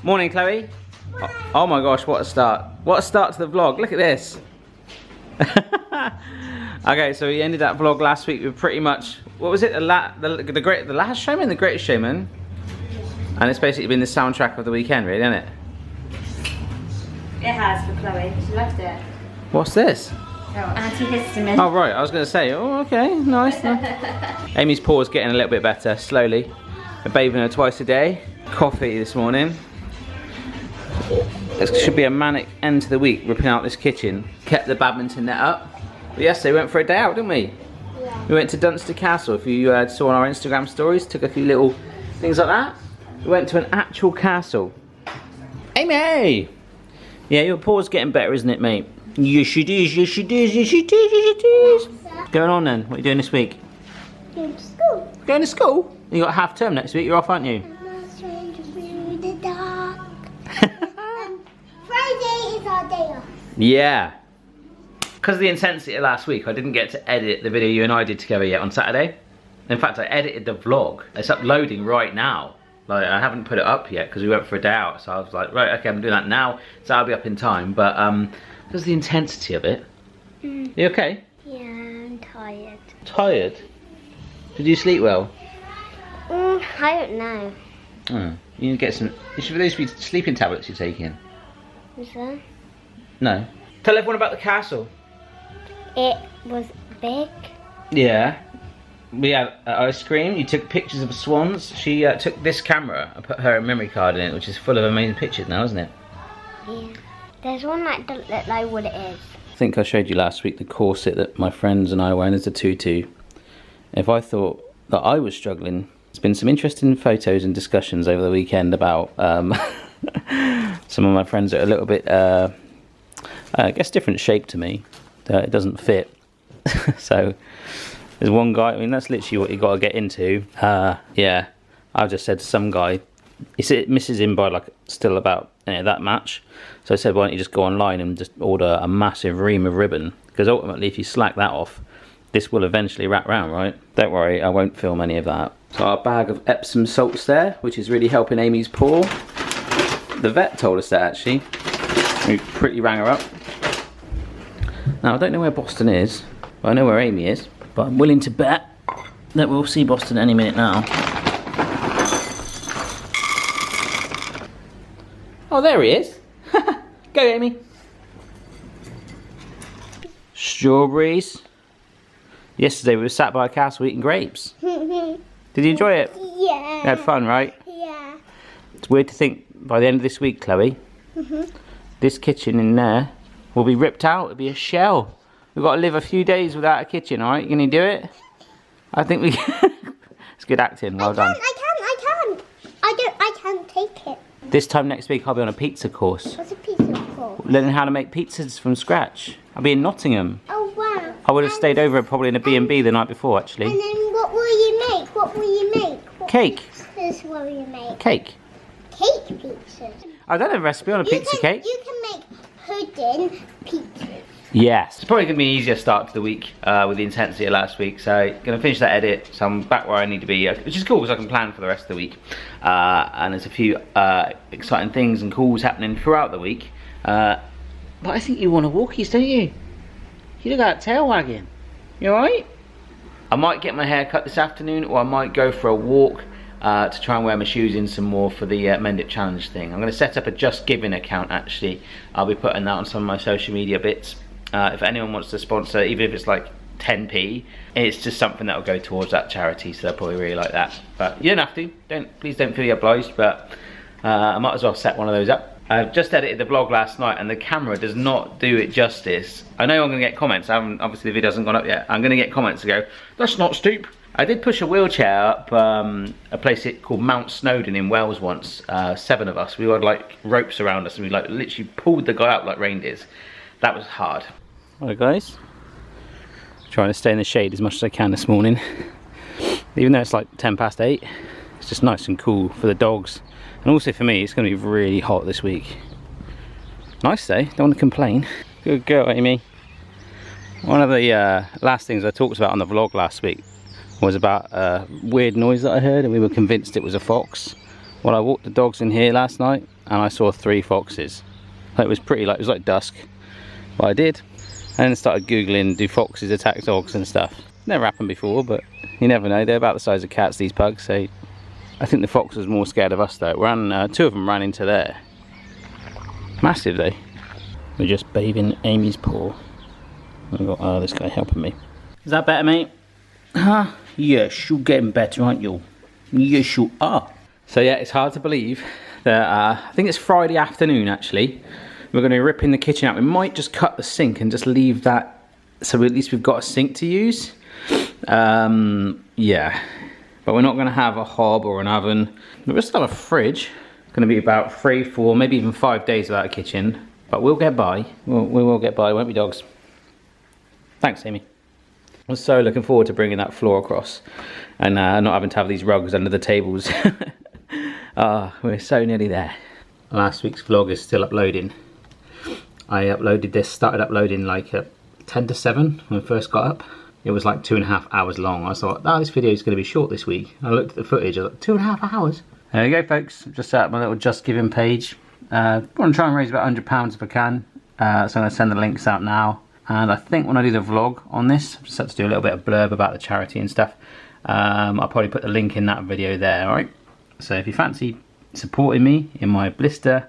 Morning, Chloe. Oh my gosh, what a start. What a start to the vlog. Look at this. Okay, so we ended that vlog last week with pretty much, what was it? The Last Showman? The Greatest Showman? And it's basically been the soundtrack of the weekend, really, isn't it? It has for Chloe. She loved it. What's this? Antihistamine. Oh, right. I was going to say, oh, okay. Nice. Amy's paw's getting a little bit better, slowly. We're bathing her twice a day. Coffee this morning. It should be a manic end to the week, ripping out this kitchen. Kept the badminton net up. But yesterday we went for a day out, didn't we? Yeah. We went to Dunster Castle. If you saw on our Instagram stories, took a few little things like that. We went to an actual castle. Amy! Yeah, your paw's getting better, isn't it, mate? Yes, it is, yes, it is, yes, it is, yes, it is. What's going on then? What are you doing this week? Going to school. Going to school? You got half term next week, you're off, aren't you? I'm not trying to be the dog. Friday is our day off. Yeah. Because of the intensity of last week, I didn't get to edit the video you and I did together yet on Saturday. In fact, I edited the vlog. It's uploading right now. Like, I haven't put it up yet because we went for a day out. So I was like, right, okay, I'm doing that now. So I'll be up in time. But because of the intensity of it. You okay? Yeah, I'm tired. Tired? Did you sleep well? I don't know. You need to get some. Should those be sleeping tablets you're taking? Is there? No. Tell everyone about the castle. It was big. Yeah. We had ice cream. You took pictures of swans. She took this camera and put her memory card in it, which is full of amazing pictures now, isn't it? Yeah. There's one that doesn't look like what it is. I think I showed you last week the corset that my friends and I are wearing as a tutu. If I thought that I was struggling, there's been some interesting photos and discussions over the weekend about some of my friends that are a little bit, I guess, different shape to me. It doesn't fit. So there's one guy, I mean, that's literally what you got to get into. Yeah, I've just said to some guy, it misses him by like still about that much. So I said, why don't you just go online and just order a massive ream of ribbon? Because ultimately, if you slack that off, this will eventually wrap round, right? Don't worry, I won't film any of that. So our bag of Epsom salts there, which is really helping Amy's paw. The vet told us that actually. We pretty rang her up. Now I don't know where Boston is, but I know where Amy is. But I'm willing to bet that we'll see Boston any minute now. Oh, there he is. Go, Amy. Strawberries. Yesterday we were sat by a castle eating grapes. Did you enjoy it? Yeah. You had fun, right? Yeah. It's weird to think by the end of this week, Chloe, this kitchen in there will be ripped out. It'll be a shell. We've got to live a few days without a kitchen, alright? Can you do it? I think we can. It's good acting, well done. I can't take it. This time next week I'll be on a pizza course. What's a pizza called? Learning how to make pizzas from scratch. I'll be in Nottingham. Oh wow. I would have stayed over probably in a B&B the night before, actually. And then what will you make? What will you make? Cake. This will you make? Cake. Cake pizzas. I don't have a recipe on a pizza cake. You can make pudding pizzas. Yes. It's probably going to be an easier start to the week with the intensity of last week. So, going to finish that edit. So, I'm back where I need to be, which is cool because I can plan for the rest of the week. And there's a few exciting things and calls happening throughout the week. But I think you want a walkies, don't you? You look like a tail wagging. You alright? I might get my hair cut this afternoon, or I might go for a walk to try and wear my shoes in some more for the Mend It Challenge thing. I'm going to set up a Just Giving account, actually. I'll be putting that on some of my social media bits. If anyone wants to sponsor, even if it's like 10p, it's just something that will go towards that charity, so they'll probably really like that. But you don't have to. Please don't feel obliged, but I might as well set one of those up. I've just edited the vlog last night and the camera does not do it justice. I know I'm going to get comments. Obviously the video hasn't gone up yet. I'm going to get comments to go, that's not steep. I did push a wheelchair up a place called Mount Snowdon in Wales once. 7 of us. We had like ropes around us and we like literally pulled the guy up like reindeers. That was hard. Alright guys, trying to stay in the shade as much as I can this morning. Even though it's like 8:10, it's just nice and cool for the dogs. And also for me, it's going to be really hot this week. Nice day, don't want to complain. Good girl, Amy. One of the last things I talked about on the vlog last week was about a weird noise that I heard and we were convinced it was a fox. Well, I walked the dogs in here last night and I saw 3 foxes. It was pretty like, it was like dusk, but I did. And then started googling, do foxes attack dogs and stuff. Never happened before, but you never know. They're about the size of cats, these pugs, so I think the fox was more scared of us though. 2 of them ran into there. Massive though. We're just bathing Amy's paw. I've got this guy helping me. Is that better, mate? Huh? Yes, you're getting better, aren't you? Yes, you are. So yeah, it's hard to believe that, I think it's Friday afternoon actually. We're going to be ripping the kitchen out. We might just cut the sink and just leave that, so at least we've got a sink to use. Yeah, but we're not going to have a hob or an oven. We'll still have a fridge. It's going to be about 3, 4, maybe even 5 days without a kitchen. But we'll get by. We will get by, won't we, dogs? Thanks, Amy. I'm so looking forward to bringing that floor across and not having to have these rugs under the tables. We're so nearly there. Last week's vlog is still uploading. I started uploading like at 10 to 7 when I first got up. It was like 2.5 hours long. I thought, oh, this video is going to be short this week. I looked at the footage, I was like, 2.5 hours? There you go, folks. Just set up my little Just Giving page. I want to try and raise about £100 if I can. So I'm going to send the links out now. And I think when I do the vlog on this, I just have to do a little bit of blurb about the charity and stuff. I'll probably put the link in that video there, alright? So if you fancy supporting me in my blister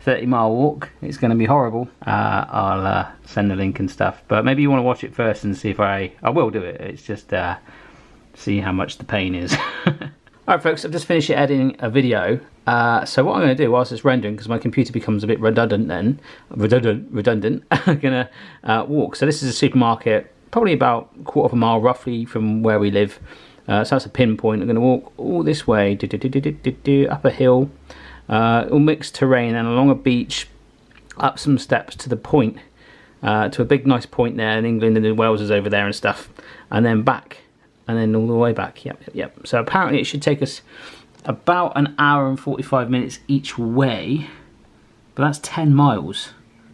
30-mile walk, it's going to be horrible. I'll send the link and stuff. But maybe you want to watch it first and see if I will do it. It's just see how much the pain is. Alright folks, I've just finished editing a video. So what I'm going to do whilst it's rendering, because my computer becomes a bit redundant, I'm going to walk. So this is a supermarket, probably about a quarter of a mile roughly from where we live. So that's a pinpoint. I'm going to walk all this way, up a hill, all mixed terrain, and along a beach, up some steps to the point, to a big nice point there in England, and then Wales is over there and stuff, and then back. And then all the way back, yep. So apparently it should take us about 1 hour and 45 minutes each way, but that's 10 miles.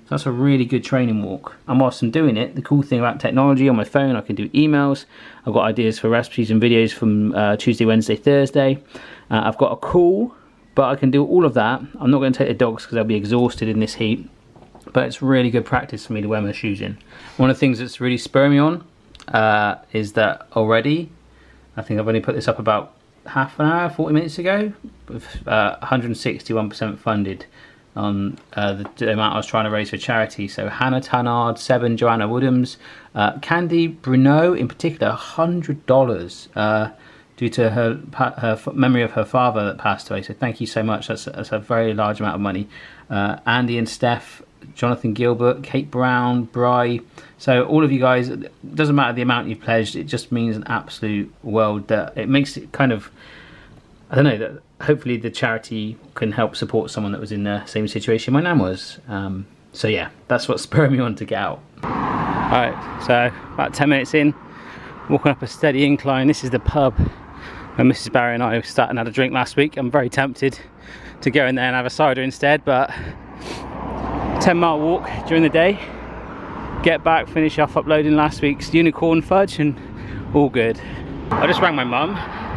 So that's a really good training walk. And whilst I'm doing it, the cool thing about technology on my phone, I can do emails. I've got ideas for recipes and videos from Tuesday, Wednesday, Thursday. I've got a call, but I can do all of that. I'm not going to take the dogs because they'll be exhausted in this heat, but it's really good practice for me to wear my shoes in. One of the things that's really spurred me on is that already, I think I've only put this up about half an hour, 40 minutes ago, with 161% funded on the amount I was trying to raise for charity. So Hannah Tannard, Seb and Joanna Woodhams, Candy Bruno in particular, $100 due to her memory of her father that passed away. So thank you so much. That's a very large amount of money. Andy and Steph, Jonathan Gilbert, Kate Brown, Bry. So all of you guys, it doesn't matter the amount you've pledged, it just means an absolute world. That it makes it kind of, I don't know, that hopefully the charity can help support someone that was in the same situation my nan was. So yeah, that's what spurred me on to get out. Alright, so about 10 minutes in, walking up a steady incline. This is the pub where Mrs. Barry and I sat and had a drink last week. I'm very tempted to go in there and have a cider instead, but 10-mile walk during the day, get back, finish off uploading last week's unicorn fudge, and all good. I just rang my mum,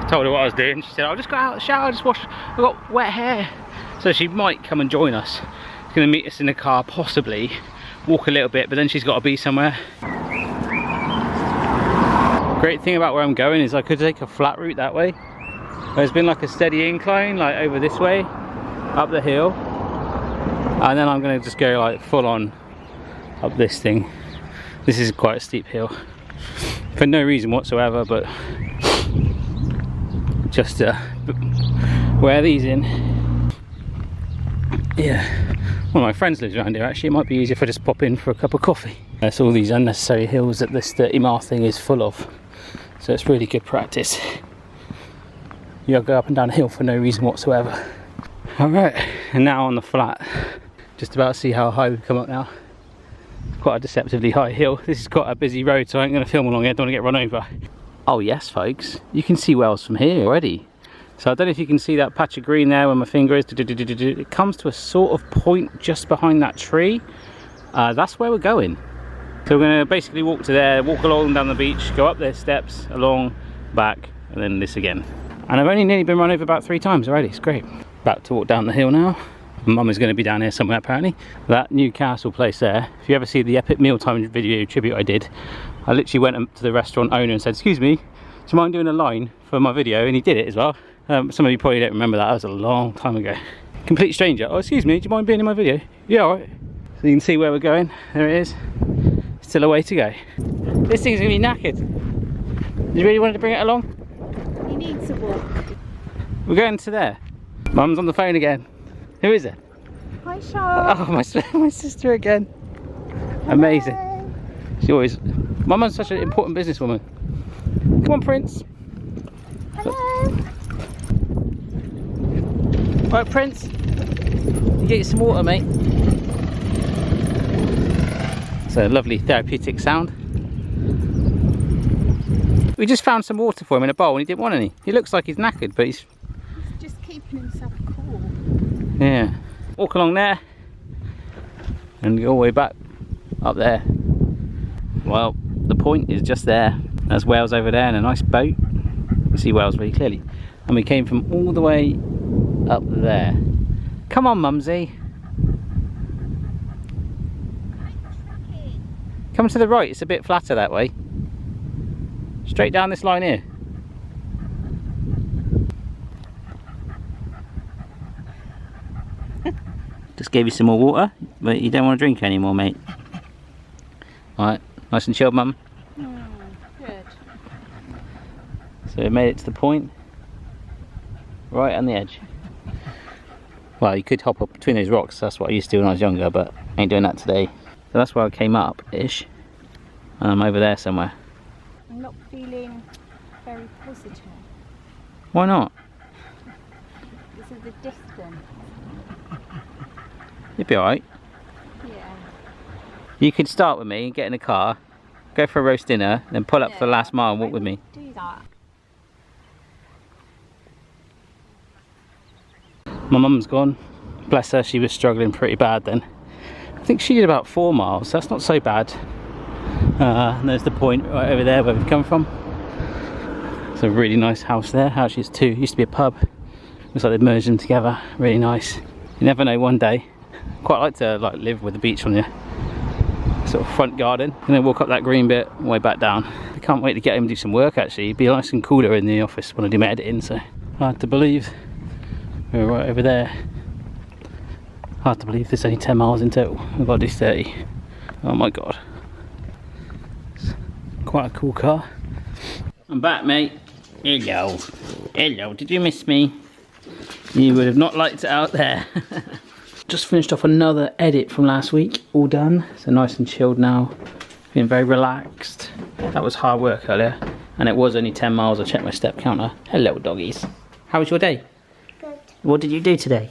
told her what I was doing. She said, I'll just go out, shower, just wash, I've got wet hair. So she might come and join us. She's going to meet us in the car, possibly, walk a little bit, but then she's got to be somewhere. Great thing about where I'm going is I could take a flat route that way. There's been like a steady incline, like over this way, up the hill. And then I'm going to just go like full on up this thing. This is quite a steep hill for no reason whatsoever, but just to wear these in. Yeah, one of my friends lives around here actually. It might be easier if I just pop in for a cup of coffee. That's all these unnecessary hills that this 30-mile thing is full of, so it's really good practice. You'll go up and down a hill for no reason whatsoever. Alright, and now on the flat. Just about to see how high we've come up now. Quite a deceptively high hill. This is quite a busy road, so I ain't going to film along here, don't want to get run over. Oh yes folks, you can see Wales from here already. So I don't know if you can see that patch of green there where my finger is. It comes to a sort of point just behind that tree. That's where we're going. So we're going to basically walk to there, walk along down the beach, go up their steps, along, back, and then this again. And I've only nearly been run over about 3 times already, it's great. About to walk down the hill now. Mum is going to be down here somewhere apparently. That Newcastle place there, if you ever see the epic mealtime video tribute I did, I literally went up to the restaurant owner and said, excuse me, do you mind doing a line for my video? And he did it as well. Some of you probably don't remember that. That was a long time ago. Complete stranger. Oh, excuse me, do you mind being in my video? Yeah, alright. So you can see where we're going. There it is. Still a way to go. This thing's going to be knackered. You really wanted to bring it along? He needs to walk. We're going to there. Mum's on the phone again. Who is it? Hi, Charlotte. Oh, my sister again. Amazing. She always... My mum's such an important businesswoman. Come on, Prince. Hello. Right, Prince. You get you some water, mate. It's a lovely therapeutic sound. We just found some water for him in a bowl and he didn't want any. He looks like he's knackered, but he's just keeping himself cool. Yeah. Walk along there and go all the way back up there. Well, the point is just there. There's Wales over there and a nice boat. You see Wales really clearly. And we came from all the way up there. Come on, Mumsy. Come to the right, it's a bit flatter that way. Straight down this line here. Just gave you some more water, but you don't want to drink anymore, mate. Alright, nice and chilled, Mum. Good. So we made it to the point. Right on the edge. Well, you could hop up between those rocks, that's what I used to do when I was younger, but I ain't doing that today. So that's where I came up-ish. And I'm over there somewhere. I'm not feeling very positive. Why not? Because of the distance. You'll be alright. Yeah. You could start with me and get in the car, go for a roast dinner, then pull up for the last mile and walk with me. Do that. My mum's gone. Bless her, she was struggling pretty bad then. I think she did about 4 miles, that's not so bad. And there's the point right over there where we've come from. It's a really nice house there. House used to be a pub. Looks like they've merged them together. Really nice. You never know, one day. Quite like to live with the beach on your sort of front garden. And then walk up that green bit, way back down. I can't wait to get him and do some work actually. It'd be nice and cooler in the office when I do my editing, so hard to believe. We're right over there. Hard to believe there's only 10 miles in total. We've got to do 30. Oh my god. It's quite a cool car. I'm back, mate. Hello. Hello, did you miss me? You would have not liked it out there. Just finished off another edit from last week. All done. So nice and chilled now. Feeling very relaxed. That was hard work earlier. And it was only 10 miles. I checked my step counter. Hello, doggies. How was your day? Good. What did you do today?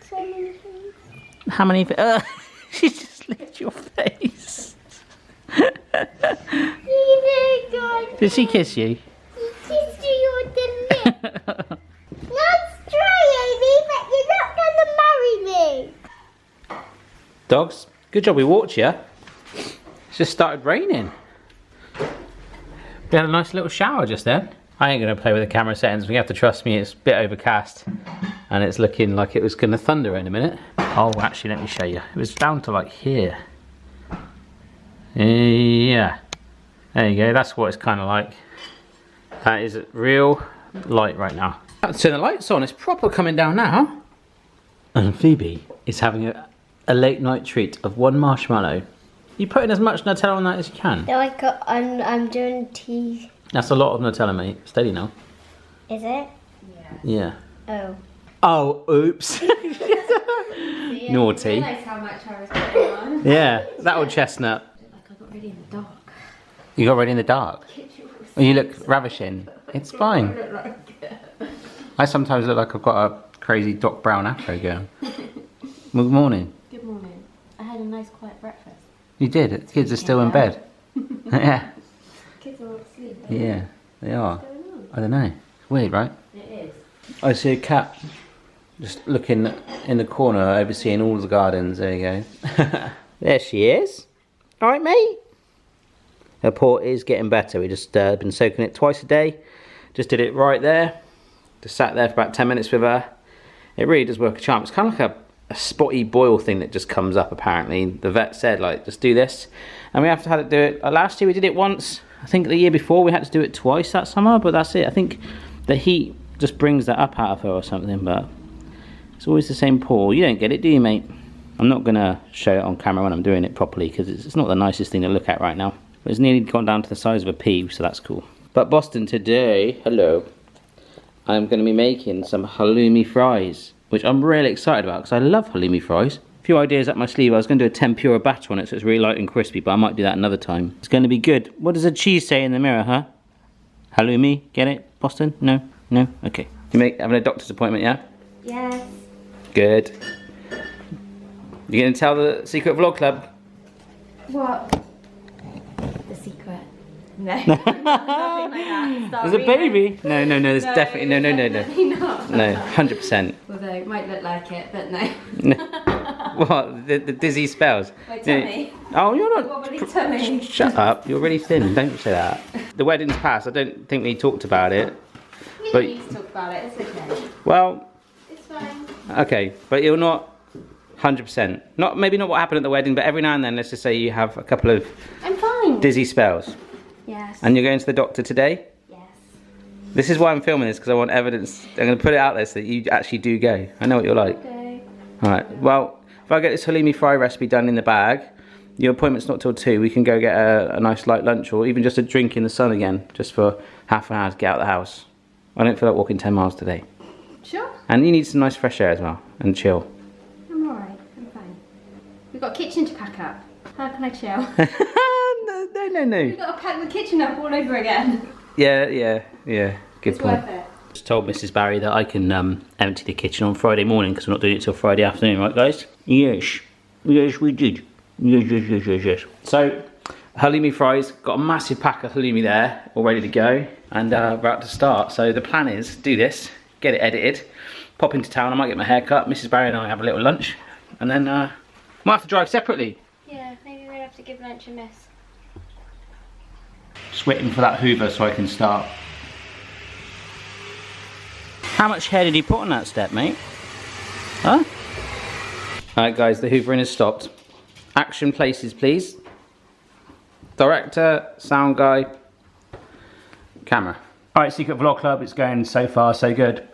So many things. How many? She just licked your face. Did she kiss you? She kissed you on the lip. Nice try, Amy, but you're not gonna marry me. Dogs, good job we walked you. It's just started raining. We had a nice little shower just then. I ain't going to play with the camera settings. You have to trust me, it's a bit overcast. And it's looking like it was going to thunder in a minute. Oh, actually, let me show you. It was down to like here. Yeah. There you go, that's what it's kind of like. That is real light right now. Let's turn the lights on, it's proper coming down now. And Phoebe is having a late night treat of 1 marshmallow. You put in as much Nutella on that as you can. No, I'm doing tea. That's a lot of Nutella, mate. Steady now. Is it? Yeah. Oh. Oh, oops. Naughty. I realised how much I was putting on. Yeah, that old chestnut. Like I got ready in the dark. You got ready in the dark. Well, you look ravishing. It's fine. I sometimes look like I've got a crazy Doc Brown afro going. Good morning. Good morning. I had a nice quiet breakfast. You did. The kids are still in bed. Yeah. Kids are all asleep. Yeah, they are. What's going on? I don't know. It's weird, right? It is. I see a cat just looking in the corner, overseeing all the gardens. There you go. There she is. All right, mate. Her paw is getting better. We just been soaking it twice a day. Just did it right there. Just sat there for about 10 minutes with her. It really does work a charm. It's kind of like a spotty boil thing that just comes up apparently. The vet said like just do this, and we have to have to do it. Last year we did it once. I think the year before we had to do it twice that summer, but that's it. I think the heat just brings that up out of her or something, but it's always the same paw. You don't get it, do you, mate? I'm not gonna show it on camera when I'm doing it properly because it's not the nicest thing to look at right now. But it's nearly gone down to the size of a pea, so that's cool. But Boston, today, hello, I'm gonna be making some halloumi fries, which I'm really excited about because I love halloumi fries. A few ideas up my sleeve. I was going to do a tempura batter on it so it's really light and crispy, but I might do that another time. It's going to be good. What does the cheese say in the mirror, huh? Halloumi, get it? Boston? No? No? Okay. You having a doctor's appointment, yeah? Yes. Good. You going to tell the secret vlog club? What? The secret. No. Nothing like that. There's a baby. No, there's definitely no. Definitely not. No, 100%. Although it might look like it, but no. What? The dizzy spells? My tummy. Oh, you're not. Wobbly tummy. Shut up. You're really thin. Don't say that. The wedding's passed. I don't think we talked about it. We But- don't need to talk about it. It's okay. Well, It's fine. okay, but you're not 100%. Maybe not what happened at the wedding, but every now and then, let's just say you have a couple of I'm fine. dizzy spells. Yes. And you're going to the doctor today? Yes. This is why I'm filming this, because I want evidence. I'm going to put it out there so that you actually do go. I know what you're like. Okay. Alright, well, if I get this halloumi fry recipe done in the bag, your appointment's not till 2, we can go get a nice light lunch or even just a drink in the sun again, just for half an hour to get out of the house. I don't feel like walking 10 miles today. Sure. And you need some nice fresh air as well, and chill. I'm alright. I'm fine. We've got a kitchen to pack up. How can I chill? No. We've got to pack the kitchen up all over again. Yeah. Good It's point. worth it. Just told Mrs. Barry that I can empty the kitchen on Friday morning because we're not doing it till Friday afternoon, right, guys? Yes, we did. Yes. So, halloumi fries, got a massive pack of halloumi there, all ready to go, and we're about to start. So the plan is do this, get it edited, pop into town. I might get my hair cut. Mrs. Barry and I have a little lunch, and then might have to drive separately. Yeah, maybe we'll have to give lunch a miss. Just waiting for that Hoover so I can start. How much hair did you put on that step, mate? Huh? Alright guys, the hoovering has stopped. Action places, please. Director, sound guy, camera. Alright, Secret Vlog Club, it's going so far so good.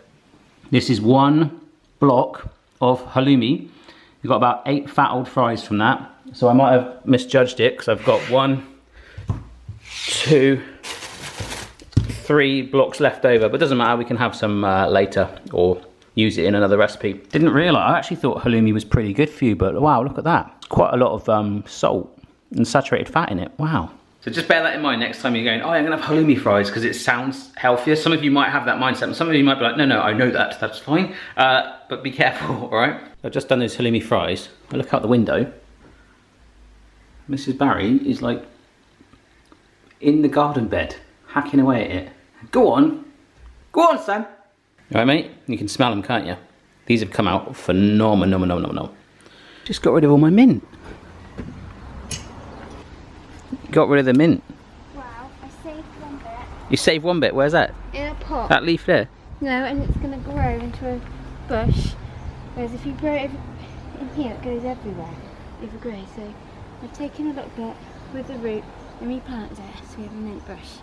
This is one block of halloumi. We've got about 8 fat old fries from that. So I might have misjudged it because I've got 1, 2, 3 blocks left over, but it doesn't matter, we can have some later or use it in another recipe. Didn't realise, I actually thought halloumi was pretty good for you, but wow, look at that. Quite a lot of salt and saturated fat in it, wow. So just bear that in mind next time you're going, oh, I'm gonna have halloumi fries because it sounds healthier. Some of you might have that mindset, and some of you might be like, no, I know that, that's fine. But be careful, all right? I've just done those halloumi fries. I look out the window. Mrs. Barry is like in the garden bed, hacking away at it. Go on, son. All right, mate, you can smell them, can't you? These have come out phenomenal. Just got rid of all my mint. Got rid of the mint. Wow, I saved one bit. You saved one bit, where's that? In a pot. That leaf there? No, and it's going to grow into a bush. Whereas if you grow it in here, it goes everywhere. Overgrow. So I've taken a little bit with the root and replanted it. So we have a mint bush.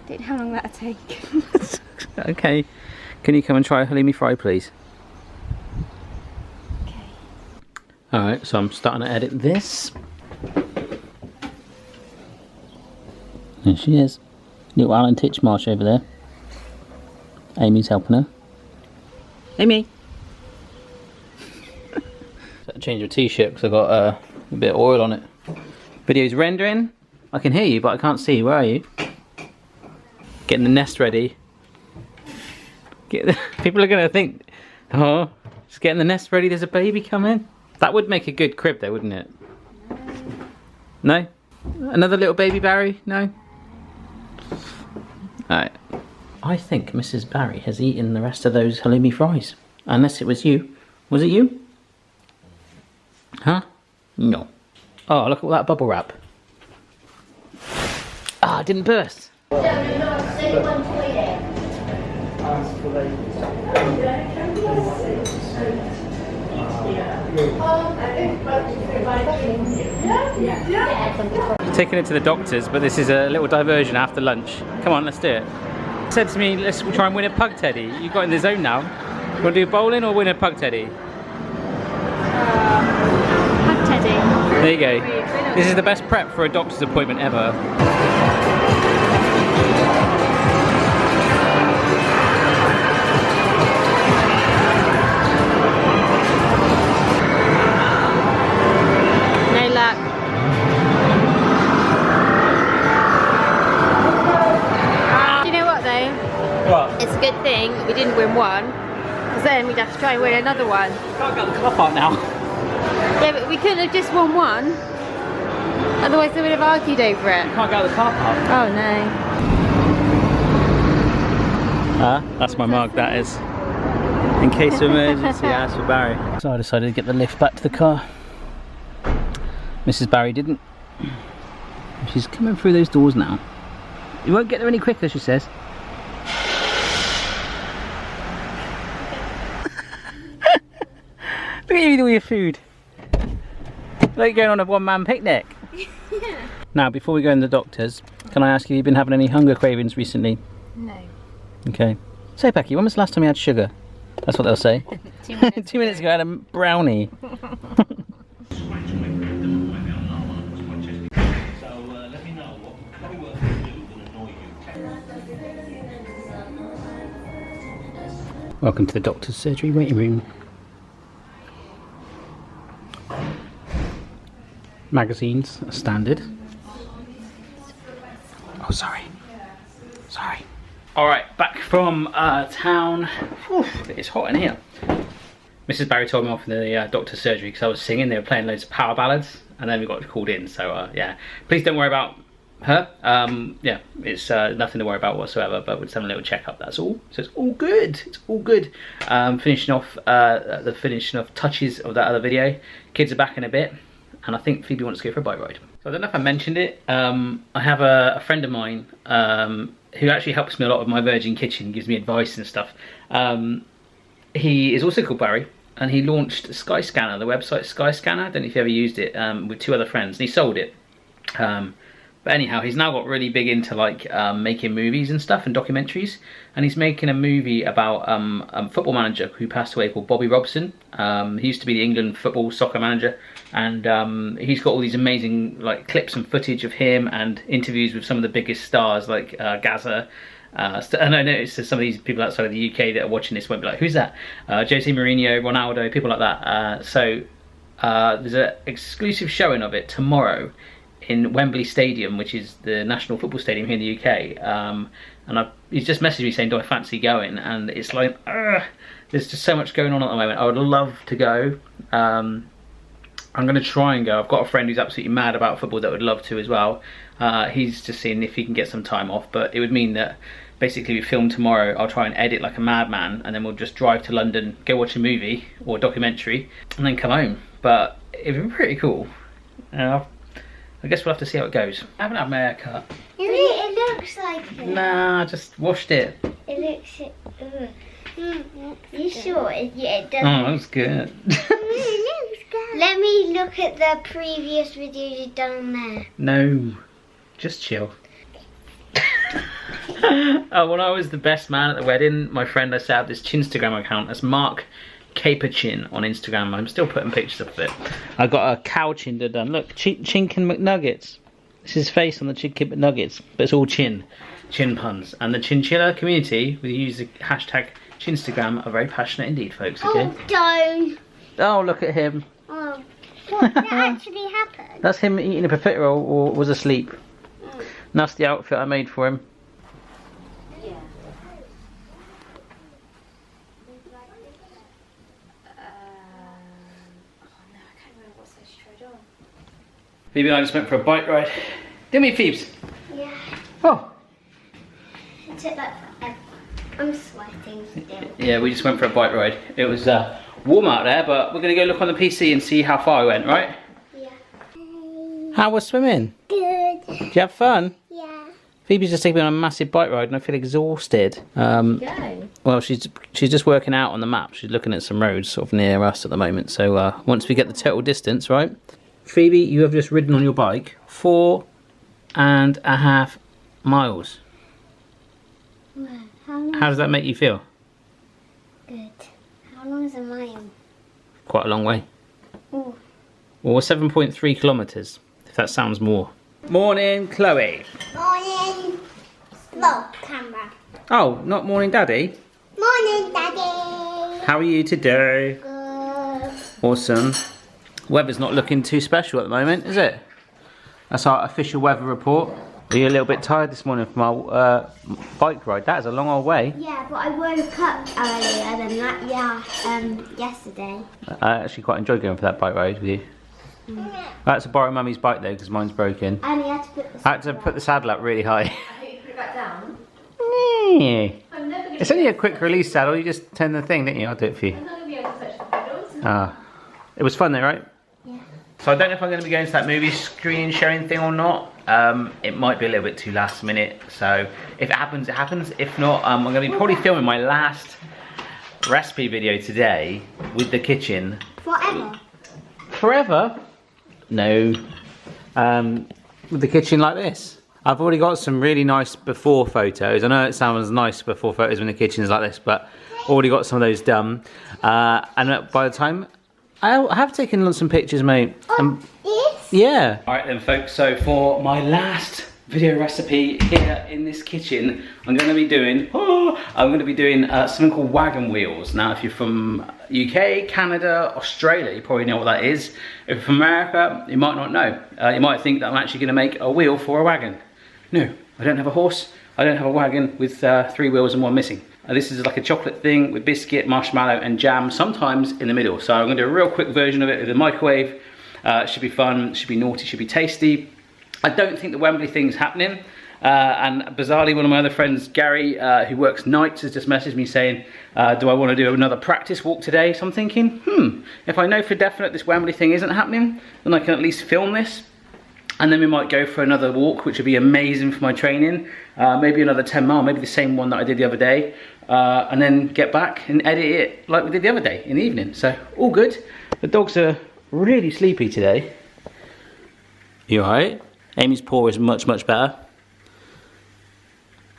Don't know how long that'll take. Okay. Can you come and try a halloumi fry, please? Okay. Alright, so I'm starting to edit this. There she is. Little Alan Titchmarsh over there. Amy's helping her. Amy! Change your t-shirt because I've got a bit of oil on it. Video's rendering. I can hear you, but I can't see you. Where are you? Getting the nest ready. People are going to think, oh, just getting the nest ready, there's a baby coming. That would make a good crib though, wouldn't it? No? Another little baby Barry? No? Alright. I think Mrs. Barry has eaten the rest of those halloumi fries. Unless it was you. Was it you? Huh? No. Oh, look at all that bubble wrap. Ah, it didn't burst. Taking it to the doctors, but this is a little diversion after lunch. Come on, let's do it. Said to me, let's try and win a pug teddy. You got in the zone now. You want to do bowling or win a pug teddy? Pug teddy. There you go. This is the best prep for a doctor's appointment ever. No luck. Do you know what though? What? It's a good thing we didn't win one, because then we'd have to try and win another one. Can't get the car park now. Yeah, but we couldn't have just won one. Otherwise they would have argued over it. Can't get out of the car park. Oh no. That's my mug, that is. In case of emergency, ask for Barry. So I decided to get the lift back to the car. Mrs. Barry didn't. She's coming through those doors now. You won't get there any quicker, she says. Look at you with all your food. Like going on a one-man picnic. Yeah. Now, before we go in the doctor's, can I ask you, have you been having any hunger cravings recently? No. Okay. Say, Becky, when was the last time you had sugar? That's what they'll say. 2 minutes. 2 minutes ago I had a brownie. Welcome to the doctor's surgery waiting room. Magazines are standard. Oh, sorry. Sorry. Alright, back from town. Whew, it's hot in here. Mrs. Barry told me off in the doctor's surgery because I was singing. They were playing loads of power ballads, and then we got called in. So yeah, please don't worry about her. Yeah, it's nothing to worry about whatsoever. But we're just having a little checkup. That's all. So it's all good. It's all good. Finishing off the finishing off touches of that other video. Kids are back in a bit, and I think Phoebe wants to go for a bike ride. So I don't know if I mentioned it. I have a friend of mine who actually helps me a lot with my Virgin Kitchen, gives me advice and stuff. He is also called Barry, and he launched Skyscanner, the website Skyscanner. I don't know if you ever used it, with 2 other friends, and he sold it. But anyhow, he's now got really big into like making movies and stuff and documentaries, and he's making a movie about a football manager who passed away called Bobby Robson. He used to be the England football soccer manager, and he's got all these amazing like clips and footage of him and interviews with some of the biggest stars like Gaza. And I noticed that some of these people outside of the UK that are watching this won't be like, who's that? Jose Mourinho, Ronaldo, people like that. So there's an exclusive showing of it tomorrow in Wembley Stadium, which is the national football stadium here in the UK. And he's just messaged me saying, do I fancy going? And it's like, there's just so much going on at the moment. I would love to go. I'm going to try and go. I've got a friend who's absolutely mad about football that would love to as well. He's just seeing if he can get some time off, but it would mean that basically we film tomorrow. I'll try and edit like a madman, and then we'll just drive to London, go watch a movie or a documentary, and then come home. But it'd be pretty cool. I guess we'll have to see how it goes. I haven't had my hair cut. It looks like it. Nah, I just washed it. It looks. You sure? Yeah, it does. Oh, that's good. Let me look at the previous videos you've done on there. No, just chill. When I was the best man at the wedding, my friend, I set up this Chinstagram account. That's Mark Caperchin on Instagram. I'm still putting pictures up of it. I got a cow chin done. Look, Chinkin McNuggets. This is his face on the Chinkin McNuggets, but it's all chin puns. And the chinchilla community, we use the hashtag Chinstagram, are very passionate indeed, folks. Okay. Oh, don't. Oh, look at him. Oh, what that actually happened? That's him eating a profiterole or was asleep. And that's the outfit I made for him. Yeah. Phoebe and I just went for a bike ride. Didn't we, Phoebes? Yeah. Oh. It took like forever. I'm sweating still. Yeah, we just went for a bike ride. It was warm out there, but we're going to go look on the PC and see how far we went, right? Yeah. How was swimming? Good. Did you have fun? Yeah. Phoebe's just taking me on a massive bike ride and I feel exhausted. Go. Well, she's just working out on the map. She's looking at some roads sort of near us at the moment. So once we get the total distance, right? Phoebe, you have just ridden on your bike 4.5 miles. Well, How does that make you feel? Good. How long is a mile? Quite a long way. Oh. Well, 7.3 kilometres, if that sounds more. Morning, Chloe. Morning. Slow camera. Oh, not morning, Daddy. Morning, Daddy. How are you today? Good. Awesome. Weather's not looking too special at the moment, is it? That's our official weather report. Are you a little bit tired this morning from our bike ride? That is a long old way. Yeah, but I woke up earlier than that. Yeah, yesterday. I actually quite enjoyed going for that bike ride with you. I had to borrow Mummy's bike though because mine's broken. And you had to put the I had to put the saddle up really high. I hope you put it back down. Yeah. I'm never going to. It's only a quick release saddle. You just turn the thing, didn't you? I'll do it for you. I'm not going to be able to touch the pedals. Ah, it was fun though, right? Yeah. So I don't know if I'm going to be going to that movie screen sharing thing or not. It might be a little bit too last minute. So if it happens, it happens. If not, I'm going to be probably filming my last recipe video today with the kitchen. Forever. Forever? No. With the kitchen like this. I've already got some really nice before photos. I know it sounds nice before photos when the kitchen is like this, but already got some of those done. And by the time I have taken some pictures, mate. Yes. Yeah. All right then, folks. So for my last video recipe here in this kitchen, I'm going to be doing something called wagon wheels. Now, if you're from UK, Canada, Australia, you probably know what that is. If you're from America, you might not know. You might think that I'm actually going to make a wheel for a wagon. No, I don't have a horse. I don't have a wagon with 3 wheels and 1 missing. This is like a chocolate thing with biscuit, marshmallow and jam, sometimes in the middle. So I'm going to do a real quick version of it with the microwave. Should be fun, should be naughty, should be tasty. I don't think the Wembley thing's happening. And bizarrely, one of my other friends, Gary, who works nights, has just messaged me saying, do I want to do another practice walk today? So I'm thinking, if I know for definite this Wembley thing isn't happening, then I can at least film this. And then we might go for another walk, which would be amazing for my training. Maybe another 10 mile, maybe the same one that I did the other day. And then get back and edit it like we did the other day in the evening. So all good. The dogs are really sleepy today. You alright? Amy's paw is much, much better.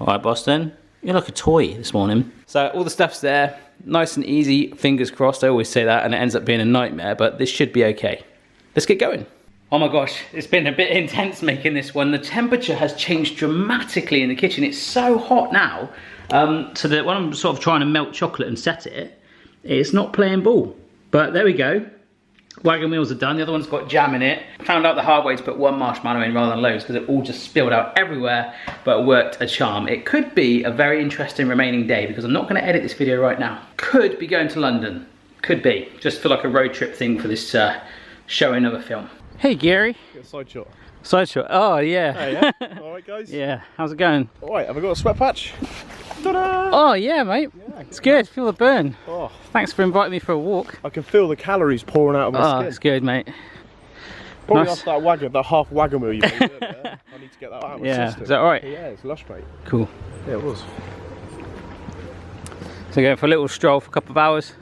Alright, Boston. You're like a toy this morning. So all the stuff's there. Nice and easy, fingers crossed. I always say that and it ends up being a nightmare, but this should be okay. Let's get going. Oh my gosh, it's been a bit intense making this one. The temperature has changed dramatically in the kitchen. It's so hot now, so that when I'm sort of trying to melt chocolate and set it, it's not playing ball. But there we go. Wagon wheels are done. The other one's got jam in it. Found out the hard way to put 1 marshmallow in rather than loads because it all just spilled out everywhere, but it worked a charm. It could be a very interesting remaining day because I'm not going to edit this video right now. Could be going to London. Could be. Just for like a road trip thing for this showing of a film. Hey Gary. Get a side shot. Side shot. Oh yeah. Hey, yeah? Alright guys? Yeah. How's it going? Alright, have I got a sweat patch? Ta-da! Oh yeah, mate. Yeah, it's good. Feel the burn. Oh. Thanks for inviting me for a walk. I can feel the calories pouring out of my skin. It's good, mate. Probably Nice. after that wagon, that half wagon wheel you made earlier. I need to get that out of my system. Is that alright? Yeah, it's lush, mate. Cool. Yeah, it was. So going for a little stroll for a couple of hours.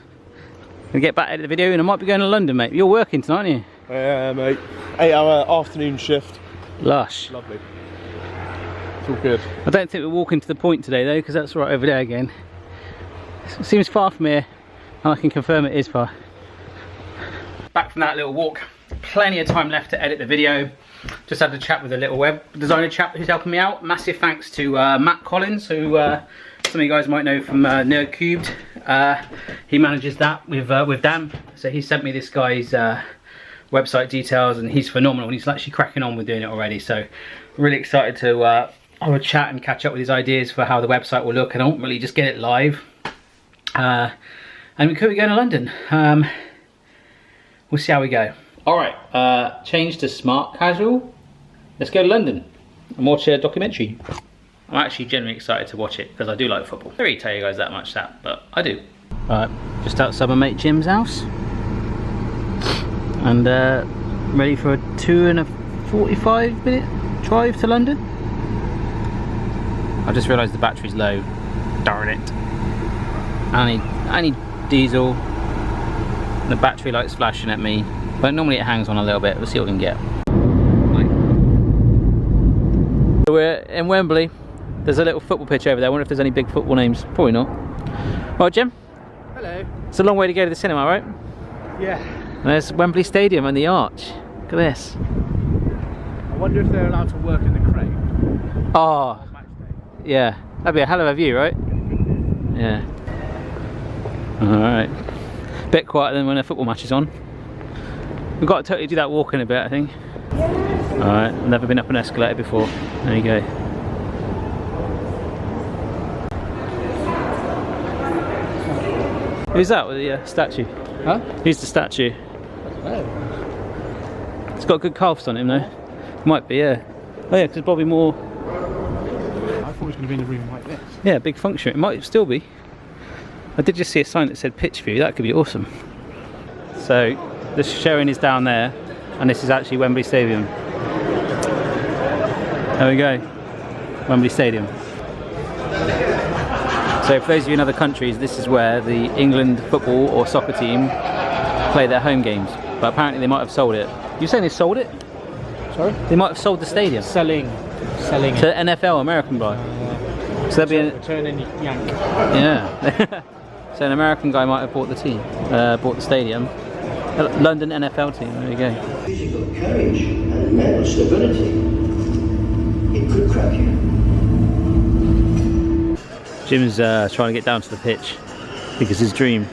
Gonna get back to the video and I might be going to London, mate. You're working tonight, aren't you? Yeah, mate. 8-hour afternoon shift. Lush. Lovely. It's all good. I don't think we're walking to the point today though, because that's right over there again. It seems far from here, and I can confirm it is far. Back from that little walk. Plenty of time left to edit the video. Just had a chat with a little web designer chap who's helping me out. Massive thanks to Matt Collins, who some of you guys might know from Nerd Cubed. He manages that with Dan. So he sent me this guy's website details and he's phenomenal and he's actually cracking on with doing it already. So really excited to have a chat and catch up with his ideas for how the website will look and ultimately just get it live. And we could be going to London. We'll see how we go. Alright, change to smart casual. Let's go to London and watch a documentary. I'm actually genuinely excited to watch it because I do like football. I don't really tell you guys that much but I do. Alright, just outside my mate Jim's house. And ready for a 2.45-minute drive to London. I just realised the battery's low. Darn it. I need diesel. The battery light's flashing at me, but normally it hangs on a little bit. We'll see what we can get. So we're in Wembley. There's a little football pitch over there. I wonder if there's any big football names. Probably not. Right, Jim? Hello. It's a long way to go to the cinema, right? Yeah. And there's Wembley Stadium and the arch. Look at this. I wonder if they're allowed to work in the crane. Oh, yeah. That'd be a hell of a view, right? Yeah. Alright. Bit quieter than when a football match is on. We've got to totally do that walk in a bit, I think. Alright, I've never been up an escalator before. There you go. Who's that with the statue? Huh? Who's the statue? Oh. It's got good calves on him though. Might be, yeah. Oh yeah, because Bobby Moore. I thought it was going to be in a room like this. Yeah, big function. It might still be. I did just see a sign that said pitch view. That could be awesome. So the showing is down there, and this is actually Wembley Stadium. There we go, Wembley Stadium. So for those of you in other countries, this is where the England football or soccer team play their home games. But apparently they might have sold it. You're saying they sold it? Sorry? They might have sold the stadium. Selling To NFL, American guy. So there'd be an returning yank. yeah. So an American guy might have bought the team, bought the stadium. London NFL team. There you go. Physical courage and mental stability, it could crack you. Jim's trying to get down to the pitch because his dream.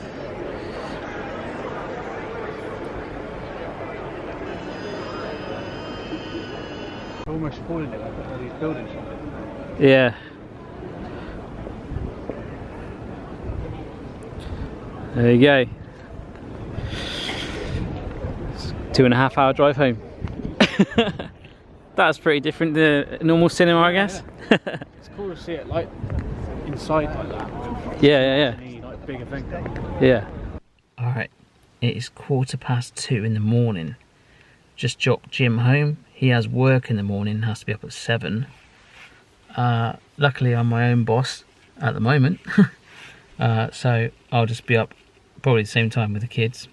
Almost spoiling it, like all these buildings. Yeah. There you go. It's 2.5 hour drive home. That's pretty different to normal cinema, I guess. It's cool to see it like inside like that. Yeah. Any like big event. Yeah. Alright, it is 2:15 in the morning. Just dropped Jim home. He has work in the morning, has to be up at 7. Luckily I'm my own boss at the moment. So I'll just be up probably the same time with the kids.